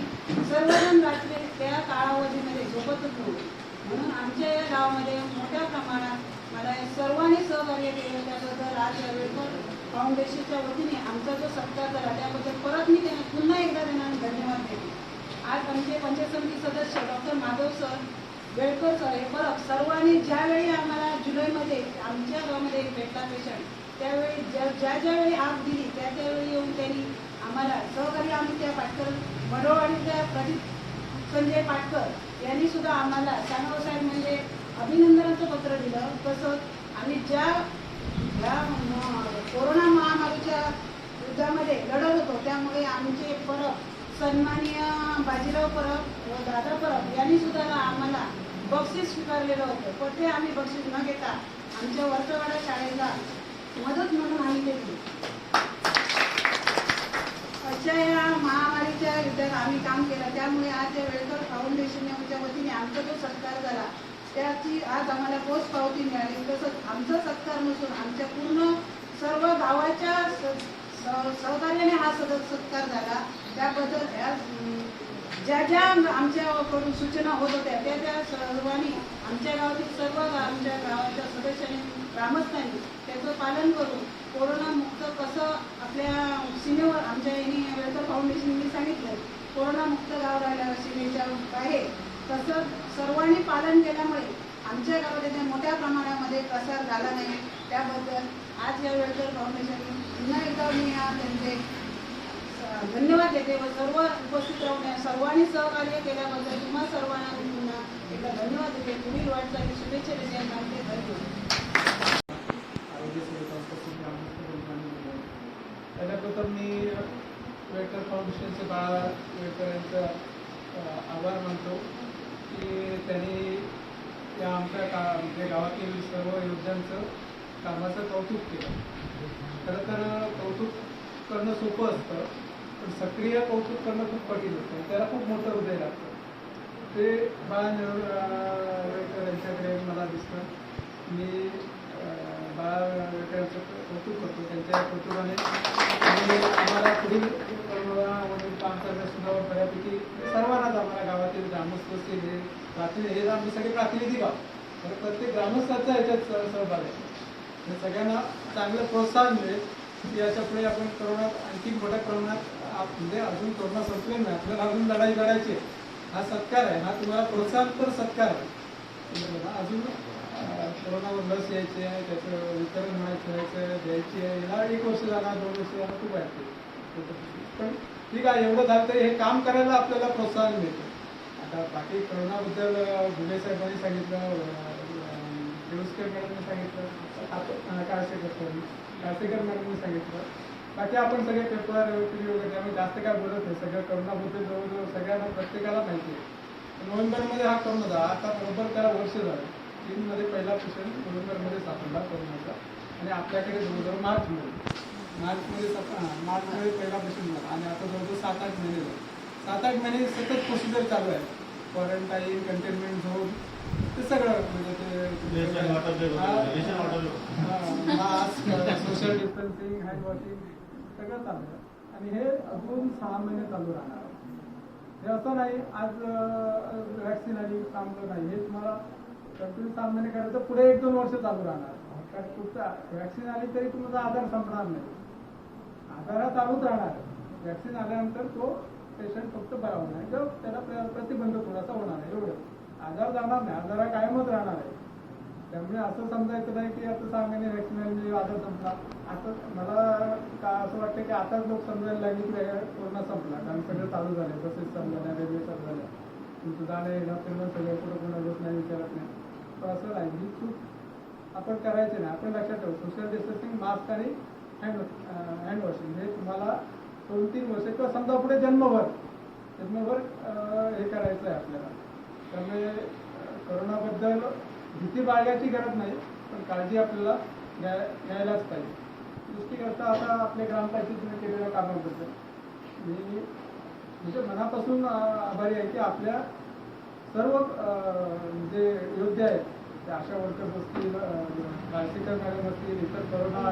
सर्वजण रात्री त्या कालावधीमध्ये झोपतच नव्हतो. म्हणून आमच्या या गावामध्ये मोठ्या प्रमाणात मला सर्वांनी सहकार्य केलं, त्याबद्दल आज वेळकर फाउंडेशनच्या वतीने आमचा जो सत्कार झाला त्याबद्दल परत मी त्यांना पुन्हा एकदा त्यांना धन्यवाद देते. आज आमचे पंचायत समिती सदस्य डॉक्टर माधव सर, वेळकर सर, हे परत सर्वांनी ज्यावेळी आम्हाला जुलैमध्ये आमच्या गावामध्ये एक भेटला पेशंट, त्यावेळी ज्यावेळी आग दिली त्यावेळी येऊन त्यांनी आम्हाला सहकारी, आम्ही त्या पाटकर मडोळवाडीच्या प्रदीप संजय पाटकर यांनी सुद्धा आम्हाला सानव साहेब म्हणजे अभिनंदनाचं पत्र दिलं. तसंच आम्ही ज्या कोरोना महामारीच्या युद्धामध्ये लढत होतो त्यामुळे आमचे परत सन्माननीय बाजीराव यादव परब व दादा परब यांनी सुद्धा आम्हाला बक्षीस स्वीकारलेलं होतं. पण ते आम्ही बक्षीस न घेता आमच्या वर्तवाडा शाळेला मदत म्हणून आम्ही घेतली. अशा या महामारीच्या युद्धात आम्ही काम केलं. त्यामुळे आज या वेळकर फाउंडेशनच्या वतीने आमचा जो सत्कार झाला त्याची आज आम्हाला पोच पावती मिळाली. तसंच आमचा सत्कार नसून आमच्या पूर्ण सर्व गावाच्या सहकार्याने हा सत्कार झाला. त्याबद्दल ज्या आमच्याकडून सूचना होत होत्या त्या सर्वांनी आमच्या गावातील सर्व आमच्या गावाच्या सदस्यांनी ग्रामस्थांनी त्याचं पालन करून कोरोनामुक्त कसं आपल्या सीमेवर आमच्या वेळकर फाउंडेशनने सांगितलं कोरोनामुक्त गाव राहिलं सीमेच्या बाहेर, तसं सर्वांनी पालन केल्यामुळे आमच्या गावात मोठ्या प्रमाणामध्ये प्रसार झाला नाही. त्याबद्दल आज या वेळकर फाउंडेशनने पुन्हा एकदा मी त्यांचे धन्यवाद देते व सर्व उपस्थित राहून सर्वांनी सहकार्य केल्याबद्दल तुम्हा सर्वांना पुन्हा एकदा धन्यवाद देते. पुढील वाटचाली शुभेच्छा देते. धन्यवाद. आरोग्य सेविकांपासून त्याच्याबद्दल मी वेळकर फाउंडेशनचे बाळा वेळकर यांचा आभार मानतो की त्यांनी या आमच्या म्हणजे गावातील सर्व योद्ध्यांचं कामाचं कौतुक केलं. खरं तर कौतुक करणं सोपं असतं पण सक्रिय कौतुक करणं खूप कठीण असतं. त्याला खूप मोठं हृदय लागतं. ते बाळा वेळकर यांच्याकडे मला दिसतं. मी बाळा वेळकरांचं कौतुक करतो. त्यांच्या कौतुकाने आणि आम्हाला पुढील कोरोनामधील काम करण्यासुद्धा बऱ्यापैकी सर्वांनाच आम्हाला गावातील ग्रामस्थ असतील हे प्रातिनिधी हे आम्ही सगळे प्रातिनिधिक आहोत. प्रत्येक ग्रामस्थांचा याच्यात सहभाग आहे. सगळ्यांना चांगलं प्रोत्साहन मिळेल की याच्या पुढे आपण कोरोनात आणखी मोठ्या प्रमाणात म्हणजे अजून कोरोना संपलेला नाही, आपल्याला अजून लढाई लढायची आहे. हा सत्कार आहे, हा तुम्हाला प्रोत्साहन तर सत्कार आहे. अजून कोरोनावर लस यायची आहे, त्याचं वितरण व्हायचं द्यायची आहे. याला 1 वर्ष जाणार 2 वर्ष जाणार खूप आहे. पण ठीक आहे, एवढं झालं तरी हे काम करायला आपल्याला प्रोत्साहन मिळतं. आता बाकी कोरोनाबद्दल भुले साहेबांनी सांगितलं, देवस्कर मॅडमने सांगितलं, काळसेकर मॅडमने सांगितलं. बाकी आपण सगळे पेपर वगैरे त्यामुळे जास्त काय बोलत नाही. सगळं कोरोनाबद्दल जवळजवळ सगळ्यांना प्रत्येकाला माहिती आहे. नोव्हेंबरमध्ये हा कोरोना झाला. आता बरोबर त्याला वर्ष झालं. चीनमध्ये पहिला पेशंट नोव्हेंबरमध्ये सापडला कोरोनाचा आणि आपल्याकडे जवळजवळ मार्चमध्ये पहिला पेशंट झाला आणि आता जवळजवळ 7-8 महिने झाले. 7-8 महिने सतत प्रोसिजर चालू आहे. क्वारंटाईन, कंटेनमेंट झोन, ते सगळं म्हणजे mask, social distancing, hand washing सगळं चालू आहे. आणि हे अजून 6 महिने चालू राहणार. हे असं नाही आज वॅक्सिन आली थांबलं नाही. हे तुम्हाला कंटिन्यू 6 महिने करायचं, पुढे 1-2 वर्ष चालू राहणार. कारण तुमचा वॅक्सिन आली तरी तुमचा आजार संपणार नाही. आजार हा चालूच राहणार. वॅक्सिन आल्यानंतर तो पेशंट फक्त बरा होणार आहे किंवा त्याला प्रतिबंध थोडासा होणार आहे, एवढं. आजार जाणार नाही, आजार हा कायमच राहणार आहे. त्यामुळे असं समजायचं नाही की आता 6 महिने वॅक्सिन आली आजार संपला. आता मला असं वाटतं की आताच लोक समजायला लागले की कोरोना संपला, कारण सगळं चालू झालं. बसेस चालू झाल्या, रेल्वे चालू झाल्या, तुमचं जाणं येणं फिरणं सगळं कुठं कोणा होत नाही, विचारत नाही. पण असं नाही, ही चूक आपण करायची नाही. आपण लक्षात ठेवू, सोशल डिस्टन्सिंग, मास्क आणि हँड वॉशिंग हे तुम्हाला 2-3 वर्ष किंवा समजा पुढे जन्मभर हे करायचं आहे आपल्याला. त्यामुळे कोरोनाबद्दल भीती बाळगायची गरज नाही, पण काळजी आपल्याला घ्यायलाच पाहिजे. दृष्टीकरता आता आपल्या ग्रामपंचायतीने केलेल्या कामाबद्दल मी म्हणजे मनापासून आभारी आहे की आपल्या सर्व जे योद्धे आहेत, ते आशा वर्कर्स असतील, काळसेकर मॅडम असतील, इतर कोरोना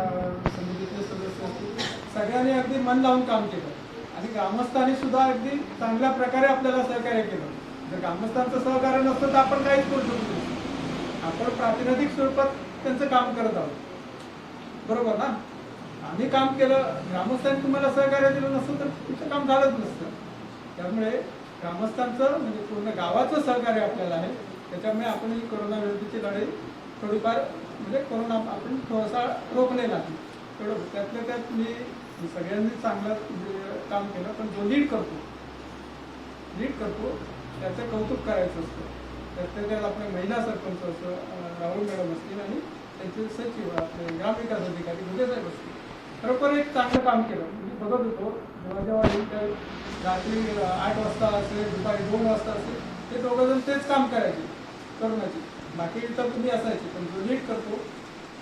समितीतले सदस्य असतील, सगळ्यांनी अगदी मन लावून काम केलं आणि ग्रामस्थांनी सुद्धा अगदी चांगल्या प्रकारे आपल्याला सहकार्य केलं. जर ग्रामस्थांचं सहकार्य नसतं तर आपण काहीच करू शकतो नाही. आपण प्रातिनिधिक स्वरूपात त्यांचं काम करत आहोत, बरोबर ना. आम्ही काम केलं, ग्रामस्थांनी तुम्हाला सहकार्य दिलं नसतं तर तुमचं काम झालंच नसतं. त्यामुळे ग्रामस्थांचं म्हणजे पूर्ण गावाचं सहकार्य आपल्याला आहे. त्याच्यामुळे आपण ही कोरोना विरुद्धची लढाई थोडीफार म्हणजे कोरोना आपण थोडासा रोखलेला आहे. तेवढं त्यातल्या त्यात मी सगळ्यांनी चांगलं काम केलं, पण जो लीड करतो त्याचं कौतुक करायचं असतं. त्यातल्या त्यात आपले महिला सरपंच असं राहुल मॅडम असतील आणि त्यांचे सचिव आपले ग्रामविकास अधिकारी भुले साहेब असतील, खरोखर एक चांगलं काम केलं. मी बघत होतो जेव्हा जेव्हा येईल त्या रात्री 8 वाजता असेल, दुपारी 2 वाजता असेल, ते दोघं जण तेच काम करायचे करोनाची. बाकी तर तुम्ही असायचे, पण जो लीड करतो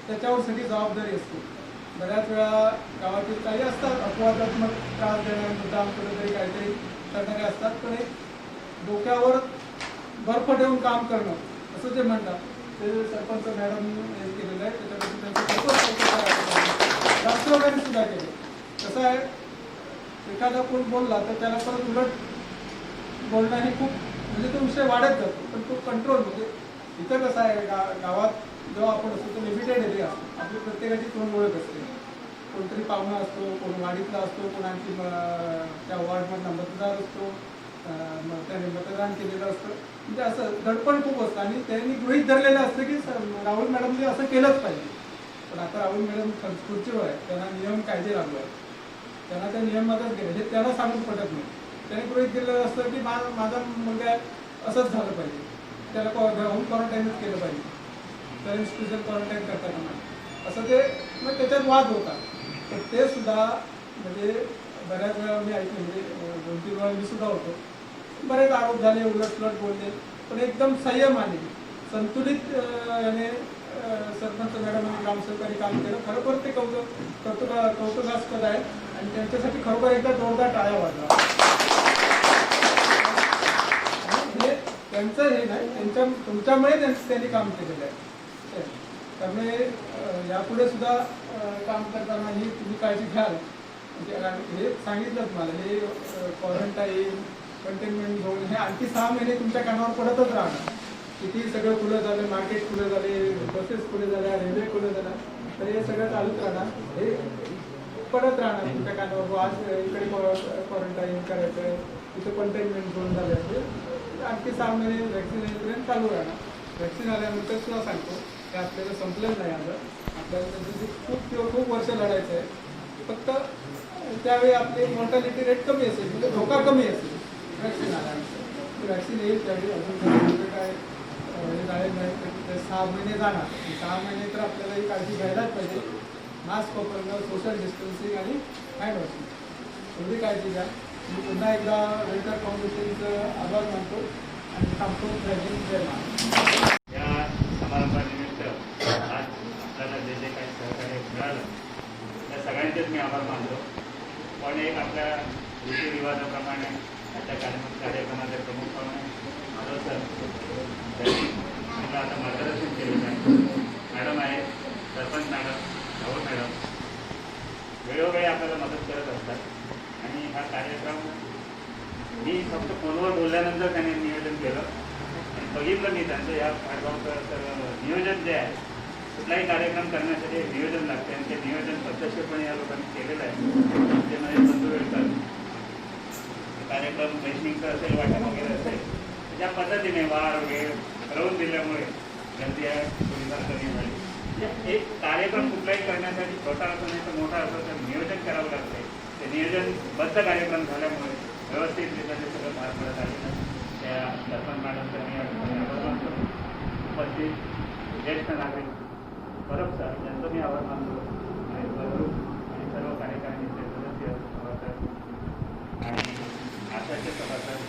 त्याच्यावर सगळी जबाबदारी असते. बऱ्याच वेळा गावातील काही असतात अपवादात्मक त्रास देणारे, मुद्दाम कुठेतरी काहीतरी करणारे असतात, पण एक डोक्यावर बर्फ ठेवून काम करणं असं जे म्हणतात ते सरपंच मॅडम हे केलेलं आहे. त्याच्यासाठी त्यांचं खूपच कौतुक करायचं. राष्ट्रवादीने सुद्धा केलं. कसं आहे, एखादा कोण बोलला तर त्याला परत उलट बोलणं हे खूप म्हणजे तो विषय वाढत जातो, पण तो कंट्रोल म्हणजे इथं कसं आहे गावात जेव्हा आपण असतो तो लिमिटेड एरिया, आपली प्रत्येकाची तोंड ओळख असते. कोणतरी पाहुणा असतो, कोण वाडीतला असतो, कोणाची त्या वॉर्डमधला मतदार असतो, त्याने मतदान केलेलं असतं. म्हणजे असं दडपण खूप असतं आणि त्यांनी गृहीत धरलेलं असतं की राहुल मॅडमने असं केलंच पाहिजे. पण आता राहुल मॅडम खुर्चीवर आहे, त्यांना नियम कायदे लागू आहेत, त्यांना त्या नियमातच गेले हे त्यांना सांगून पडत नाही. त्यांनी गृहीत दिलेलं असतं की माझा मुलगा असंच झालं पाहिजे, त्याला होम क्वारंटाईनच केलं पाहिजे, तर इन्स्टिट्यूशन क्वारंटाईन करता कामा असं ते मग त्याच्यात वाद होता. तर ते सुद्धा म्हणजे बऱ्याच वेळा मी ऐकले, म्हणजे 2-3 वेळा मी सुद्धा होतो, बरेच आरोप झाले, उलटसुलट बोलले, पण एकदम संयमाने संतुलित याने सरपंच मॅडम आणि ग्रामसेवकांनी काम केलं. खरोखर ते कौतुकास्पद आहे आणि त्यांच्यासाठी खरोखर एकदा जोरदार टाळ्या वाजवा. हे त्यांचं हे नाही, तुमच्यामुळे त्यांनी काम केलेलं आहे. त्यामुळे यापुढे सुद्धा काम करताना ही तुम्ही काळजी घ्याल. म्हणजे हे सांगितलं मला, हे क्वारंटाईन कंटेनमेंट झोन हे आणखी 6 महिने तुमच्या कानावर पडतच राहणार. किती सगळं खुलं झालं, मार्केट खुलं झाले, बसेस खुले झाल्या, रेल्वे खुलं झाला, तर हे सगळं चालूच राहणार. हे पडत राहणार तुमच्या कानावर. आज इकडे क्वारंटाईन करायचं आहे, तिथे कंटेनमेंट झोन झाले असते. आणखी 6 महिने व्हॅक्सिन येईपर्यंत चालू राहणार. व्हॅक्सिन आल्यानंतर सुद्धा सांगतो की आपल्याला संपलं नाही आलं, आपल्याला खूप वर्ष लढायचं आहे. फक्त त्यावेळी आपली मॉर्टॅलिटी रेट कमी असेल, म्हणजे धोका कमी असेल व्हॅक्सिन आल्यानंतर. व्हॅक्सिन येईल त्यावेळी अजून काय हे झालेलं नाही, तर 6 महिने जाणार. 6 महिने तर आपल्याला ही काळजी घ्यायलाच पाहिजे. मास्क वापरणं, सोशल डिस्टन्सिंग आणि हँड वॉशिंग एवढी काळजी घ्या. मी पुन्हा एकदा वेलकर फाउंडेशनचं आभार मानतो आणि थांबतो. जय हिंद, जय महाराष्ट्र. या समारंभानिमित्त आज आपल्याला जे जे काही सहकार्य मिळालं त्या सगळ्यांचेच मी आभार मानतो. पण एक आपल्या रीतिरिवाजाप्रमाणे आजच्या कार्यक्रमाचे प्रमुख पाहुणे माधव सर त्यांनी मला आता मार्गदर्शन केलेलं आहे. मॅडम आहे, सरपंच मॅडम, राहुल मॅडम वेळोवेळी आपल्याला मदत करत असतात. आणि हा कार्यक्रम मी फक्त फोनवर बोलल्यानंतर त्यांनी नियोजन केलं आणि बघितलं मी त्यांचं या नियोजन जे आहे, कुठलाही कार्यक्रम करण्यासाठी एक नियोजन लागते आणि ते नियोजन पद्धतशीरपणे या लोकांनी केलेलं आहे. ते म्हणजे बंधू वेळकर कार्यक्रम मैत्रिणींचं असेल, वाटप वगैरे असेल, ज्या पद्धतीने वार वेळ ठरवून दिल्यामुळे गर्दी आहे थोडीफार कमी झाली. म्हणजे एक कार्यक्रम कुठलाही करण्यासाठी छोटा असो नाही तर मोठा असो तर नियोजन करावं लागते. ते नियोजनबद्ध कार्यक्रम झाल्यामुळे व्यवस्थितरित्या ते सगळं पार पडत आलेलं. त्या सरपंच मॅडमचं मी आभार मानतो. उपस्थित ज्येष्ठ नागरिक परब सर यांचं मी आभार मानतो आणि सर्व कार्यकारिणीचे सदस्य सभासद आणि आशाचे सभासद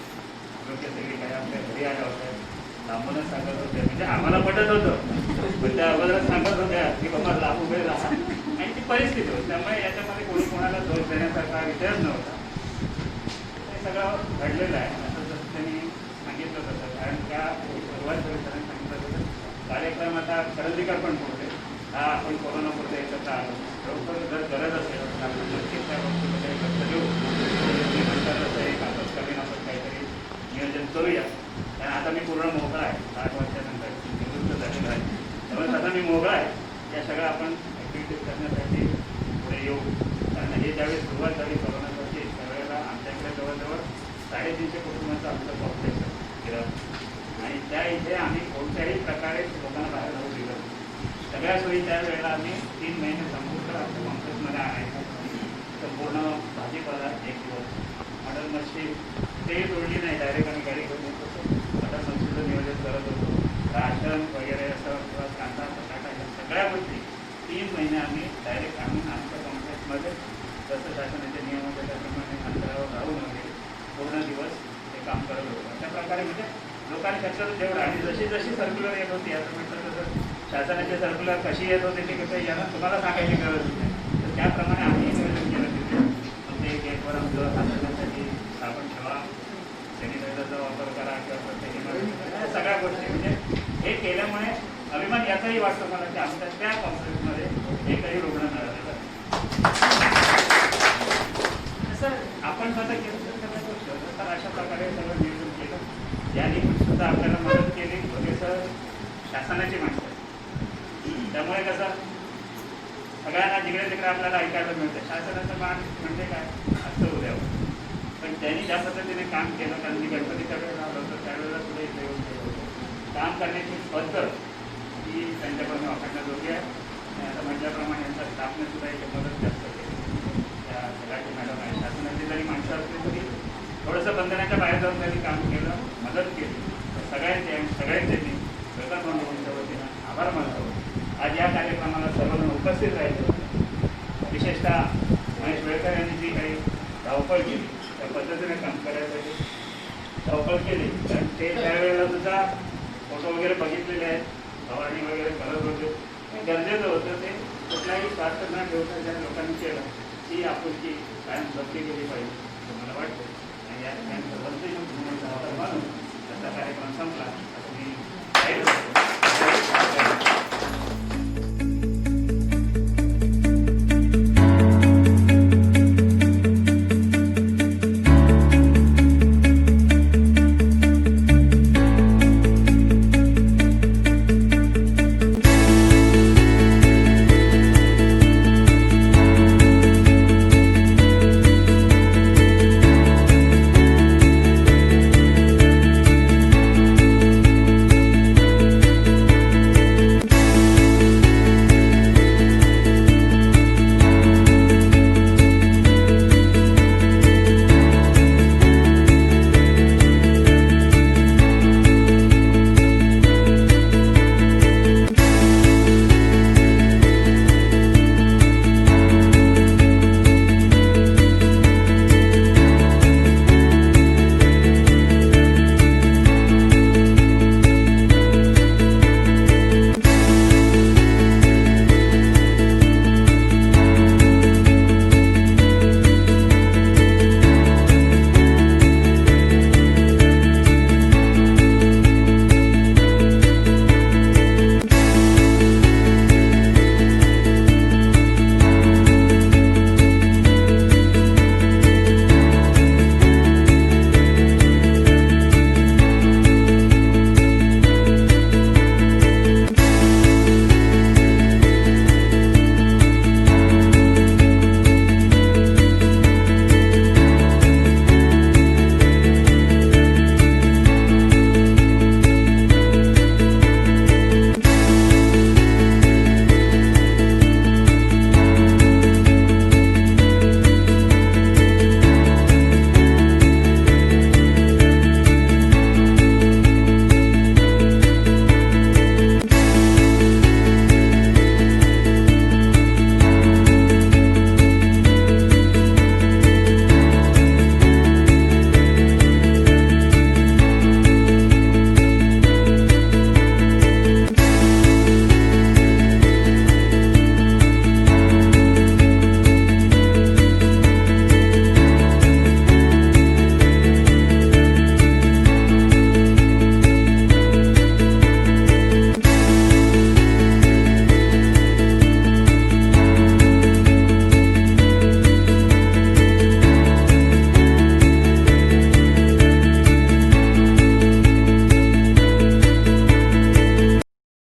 योग्य सगळी काही आपल्या घरी आल्या होत्या, लांबूनच सांगत होत्या. म्हणजे आम्हाला पटत होतं पण त्या अगोदरच सांगत होत्या की बाबा लांब उभे राहा आणि ती परिस्थिती होती. त्यामुळे याच्यामध्ये कोणी कोणाला दोष देण्यासारखा विषयच नव्हता. हे सगळं घडलेलं आहे असं जसं त्यांनी सांगितलं होतं. कारण त्या सुरुवात त्यांनी सांगितलं होतं कार्यक्रम आता खरेदीकर पण पुरते हा आपण कोरोनापुरते एकत्र आलो. खरोखर जर गरज असेल तर आपण नक्कीच त्या गोष्टीमध्ये एकत्र घेऊ. एक आपत्कालीन आपण काहीतरी नियोजन करूया. कारण आता मी पूर्ण मोकळा आहे. 8 वर्षानंतर निवृत्त झालेला आहे. त्यामुळे आता मी मोकळा आहे. या सगळ्या आपण ॲक्टिव्हिटीज करण्यासाठी पुढे येऊ. कारण हे ज्यावेळी सुरुवात झाली कोरोनासाठी त्यावेळेला आमच्याकडे जवळजवळ 350 कुटुंबांचं आमचं पॉप्युलेशन केलं आणि त्या इथे आम्ही कोणत्याही प्रकारे लोकांना बाहेर जाऊ दिलं. सगळ्या सोयी त्यावेळेला आम्ही 3 महिने संपूर्ण आमच्या कॉम्प्लेक्समध्ये आणायचो. संपूर्ण भाजीपाला 1 दिवस मटन मच्छी ते जोडली नाही, डायरेक्ट आम्ही गाडी घेऊन येत होतो. मटन मच्छीचं नियोजन करत होतो. राशन वगैरे असं किंवा कांदा बटाटा ह्या सगळ्या गोष्टी 3 महिने आम्ही डायरेक्ट आणून आमच्या कॉम्प्लेक्समध्ये जसं शासनाचे नियम होते त्याप्रमाणे अंतरावर राहून वगैरे पूर्ण दिवस ते काम करत होतं. अशा प्रकारे म्हणजे लोकांनी शक्यतो जेवढं आणि जशी जशी सर्क्युलर येत होती आता म्हटलं तसं शासनाची सर्क्युलर कशी येत होती ते कसं यांना तुम्हाला सांगायची गरज नाही. तर त्याप्रमाणे आम्ही नियोजन केलं तिथे आमच्या गेटवर आमचं हात धुण्यासाठी साबण ठेवा, सॅनिटायझरचा वापर करा किंवा प्रत्येक या सगळ्या गोष्टी म्हणजे हे केल्यामुळे अभिमान याचाही वाटतो मला की आमच्या त्या कॉन्फरन्समध्ये एकही रुग्ण मिळालेला असं आपण स्वतः केलं तर सगळ्या गोष्टी तर अशा प्रकारे सगळं नियोजन केलं. यांनी सुद्धा आपल्याला मदत केली वगैरे सर शासनाची माणसं त्यामुळे कसं सगळ्यांना जिकडे तिकडे आपल्याला ऐकायला मिळतं शासनाचं मान म्हणजे काय असं उद्यावर. पण त्यांनी ज्या पद्धतीने काम केलं कारण मी गणपतीच्या वेळेला आलो होतो त्यावेळेला सुद्धा इथे येऊन केलं होतं. काम करण्याची पद्धत ही त्यांच्याकडून वापरण्याजोगी आहे आणि आता म्हटल्याप्रमाणे यांच्या स्टाफने सुद्धा इथे मदत जास्त केली. त्या सगळ्याची मॅडम आहे शासनाची जरी माणसं असली तरी थोडंसं बंधनाच्या बाहेर जाऊन त्यांनी काम केलं, मदत केली. सगळ्यांचे मी वेगळा फाउंडेशनच्या वतीनं आभार मानतो. आज या कार्यक्रमाला सर्वजण उपस्थित राहिले. विशेषतः महेश वेळकर यांनी जी काही धावपळ केली त्या पद्धतीने काम करायसाठी धावपळ केली कारण ते त्यावेळेला सुद्धा फोटो वगैरे बघितलेले आहेत, फवारणी वगैरे करत होते. गरजेचं होतं ते कुठलाही स्वार्थ न ठेवता ज्या लोकांनी केलं ती आपुलकी कायम जपली गेली पाहिजे असं मला वाटतं. आणि या ठिकाणी सर्वांचे आभार मानून त्याचा कार्यक्रम संपला असं मी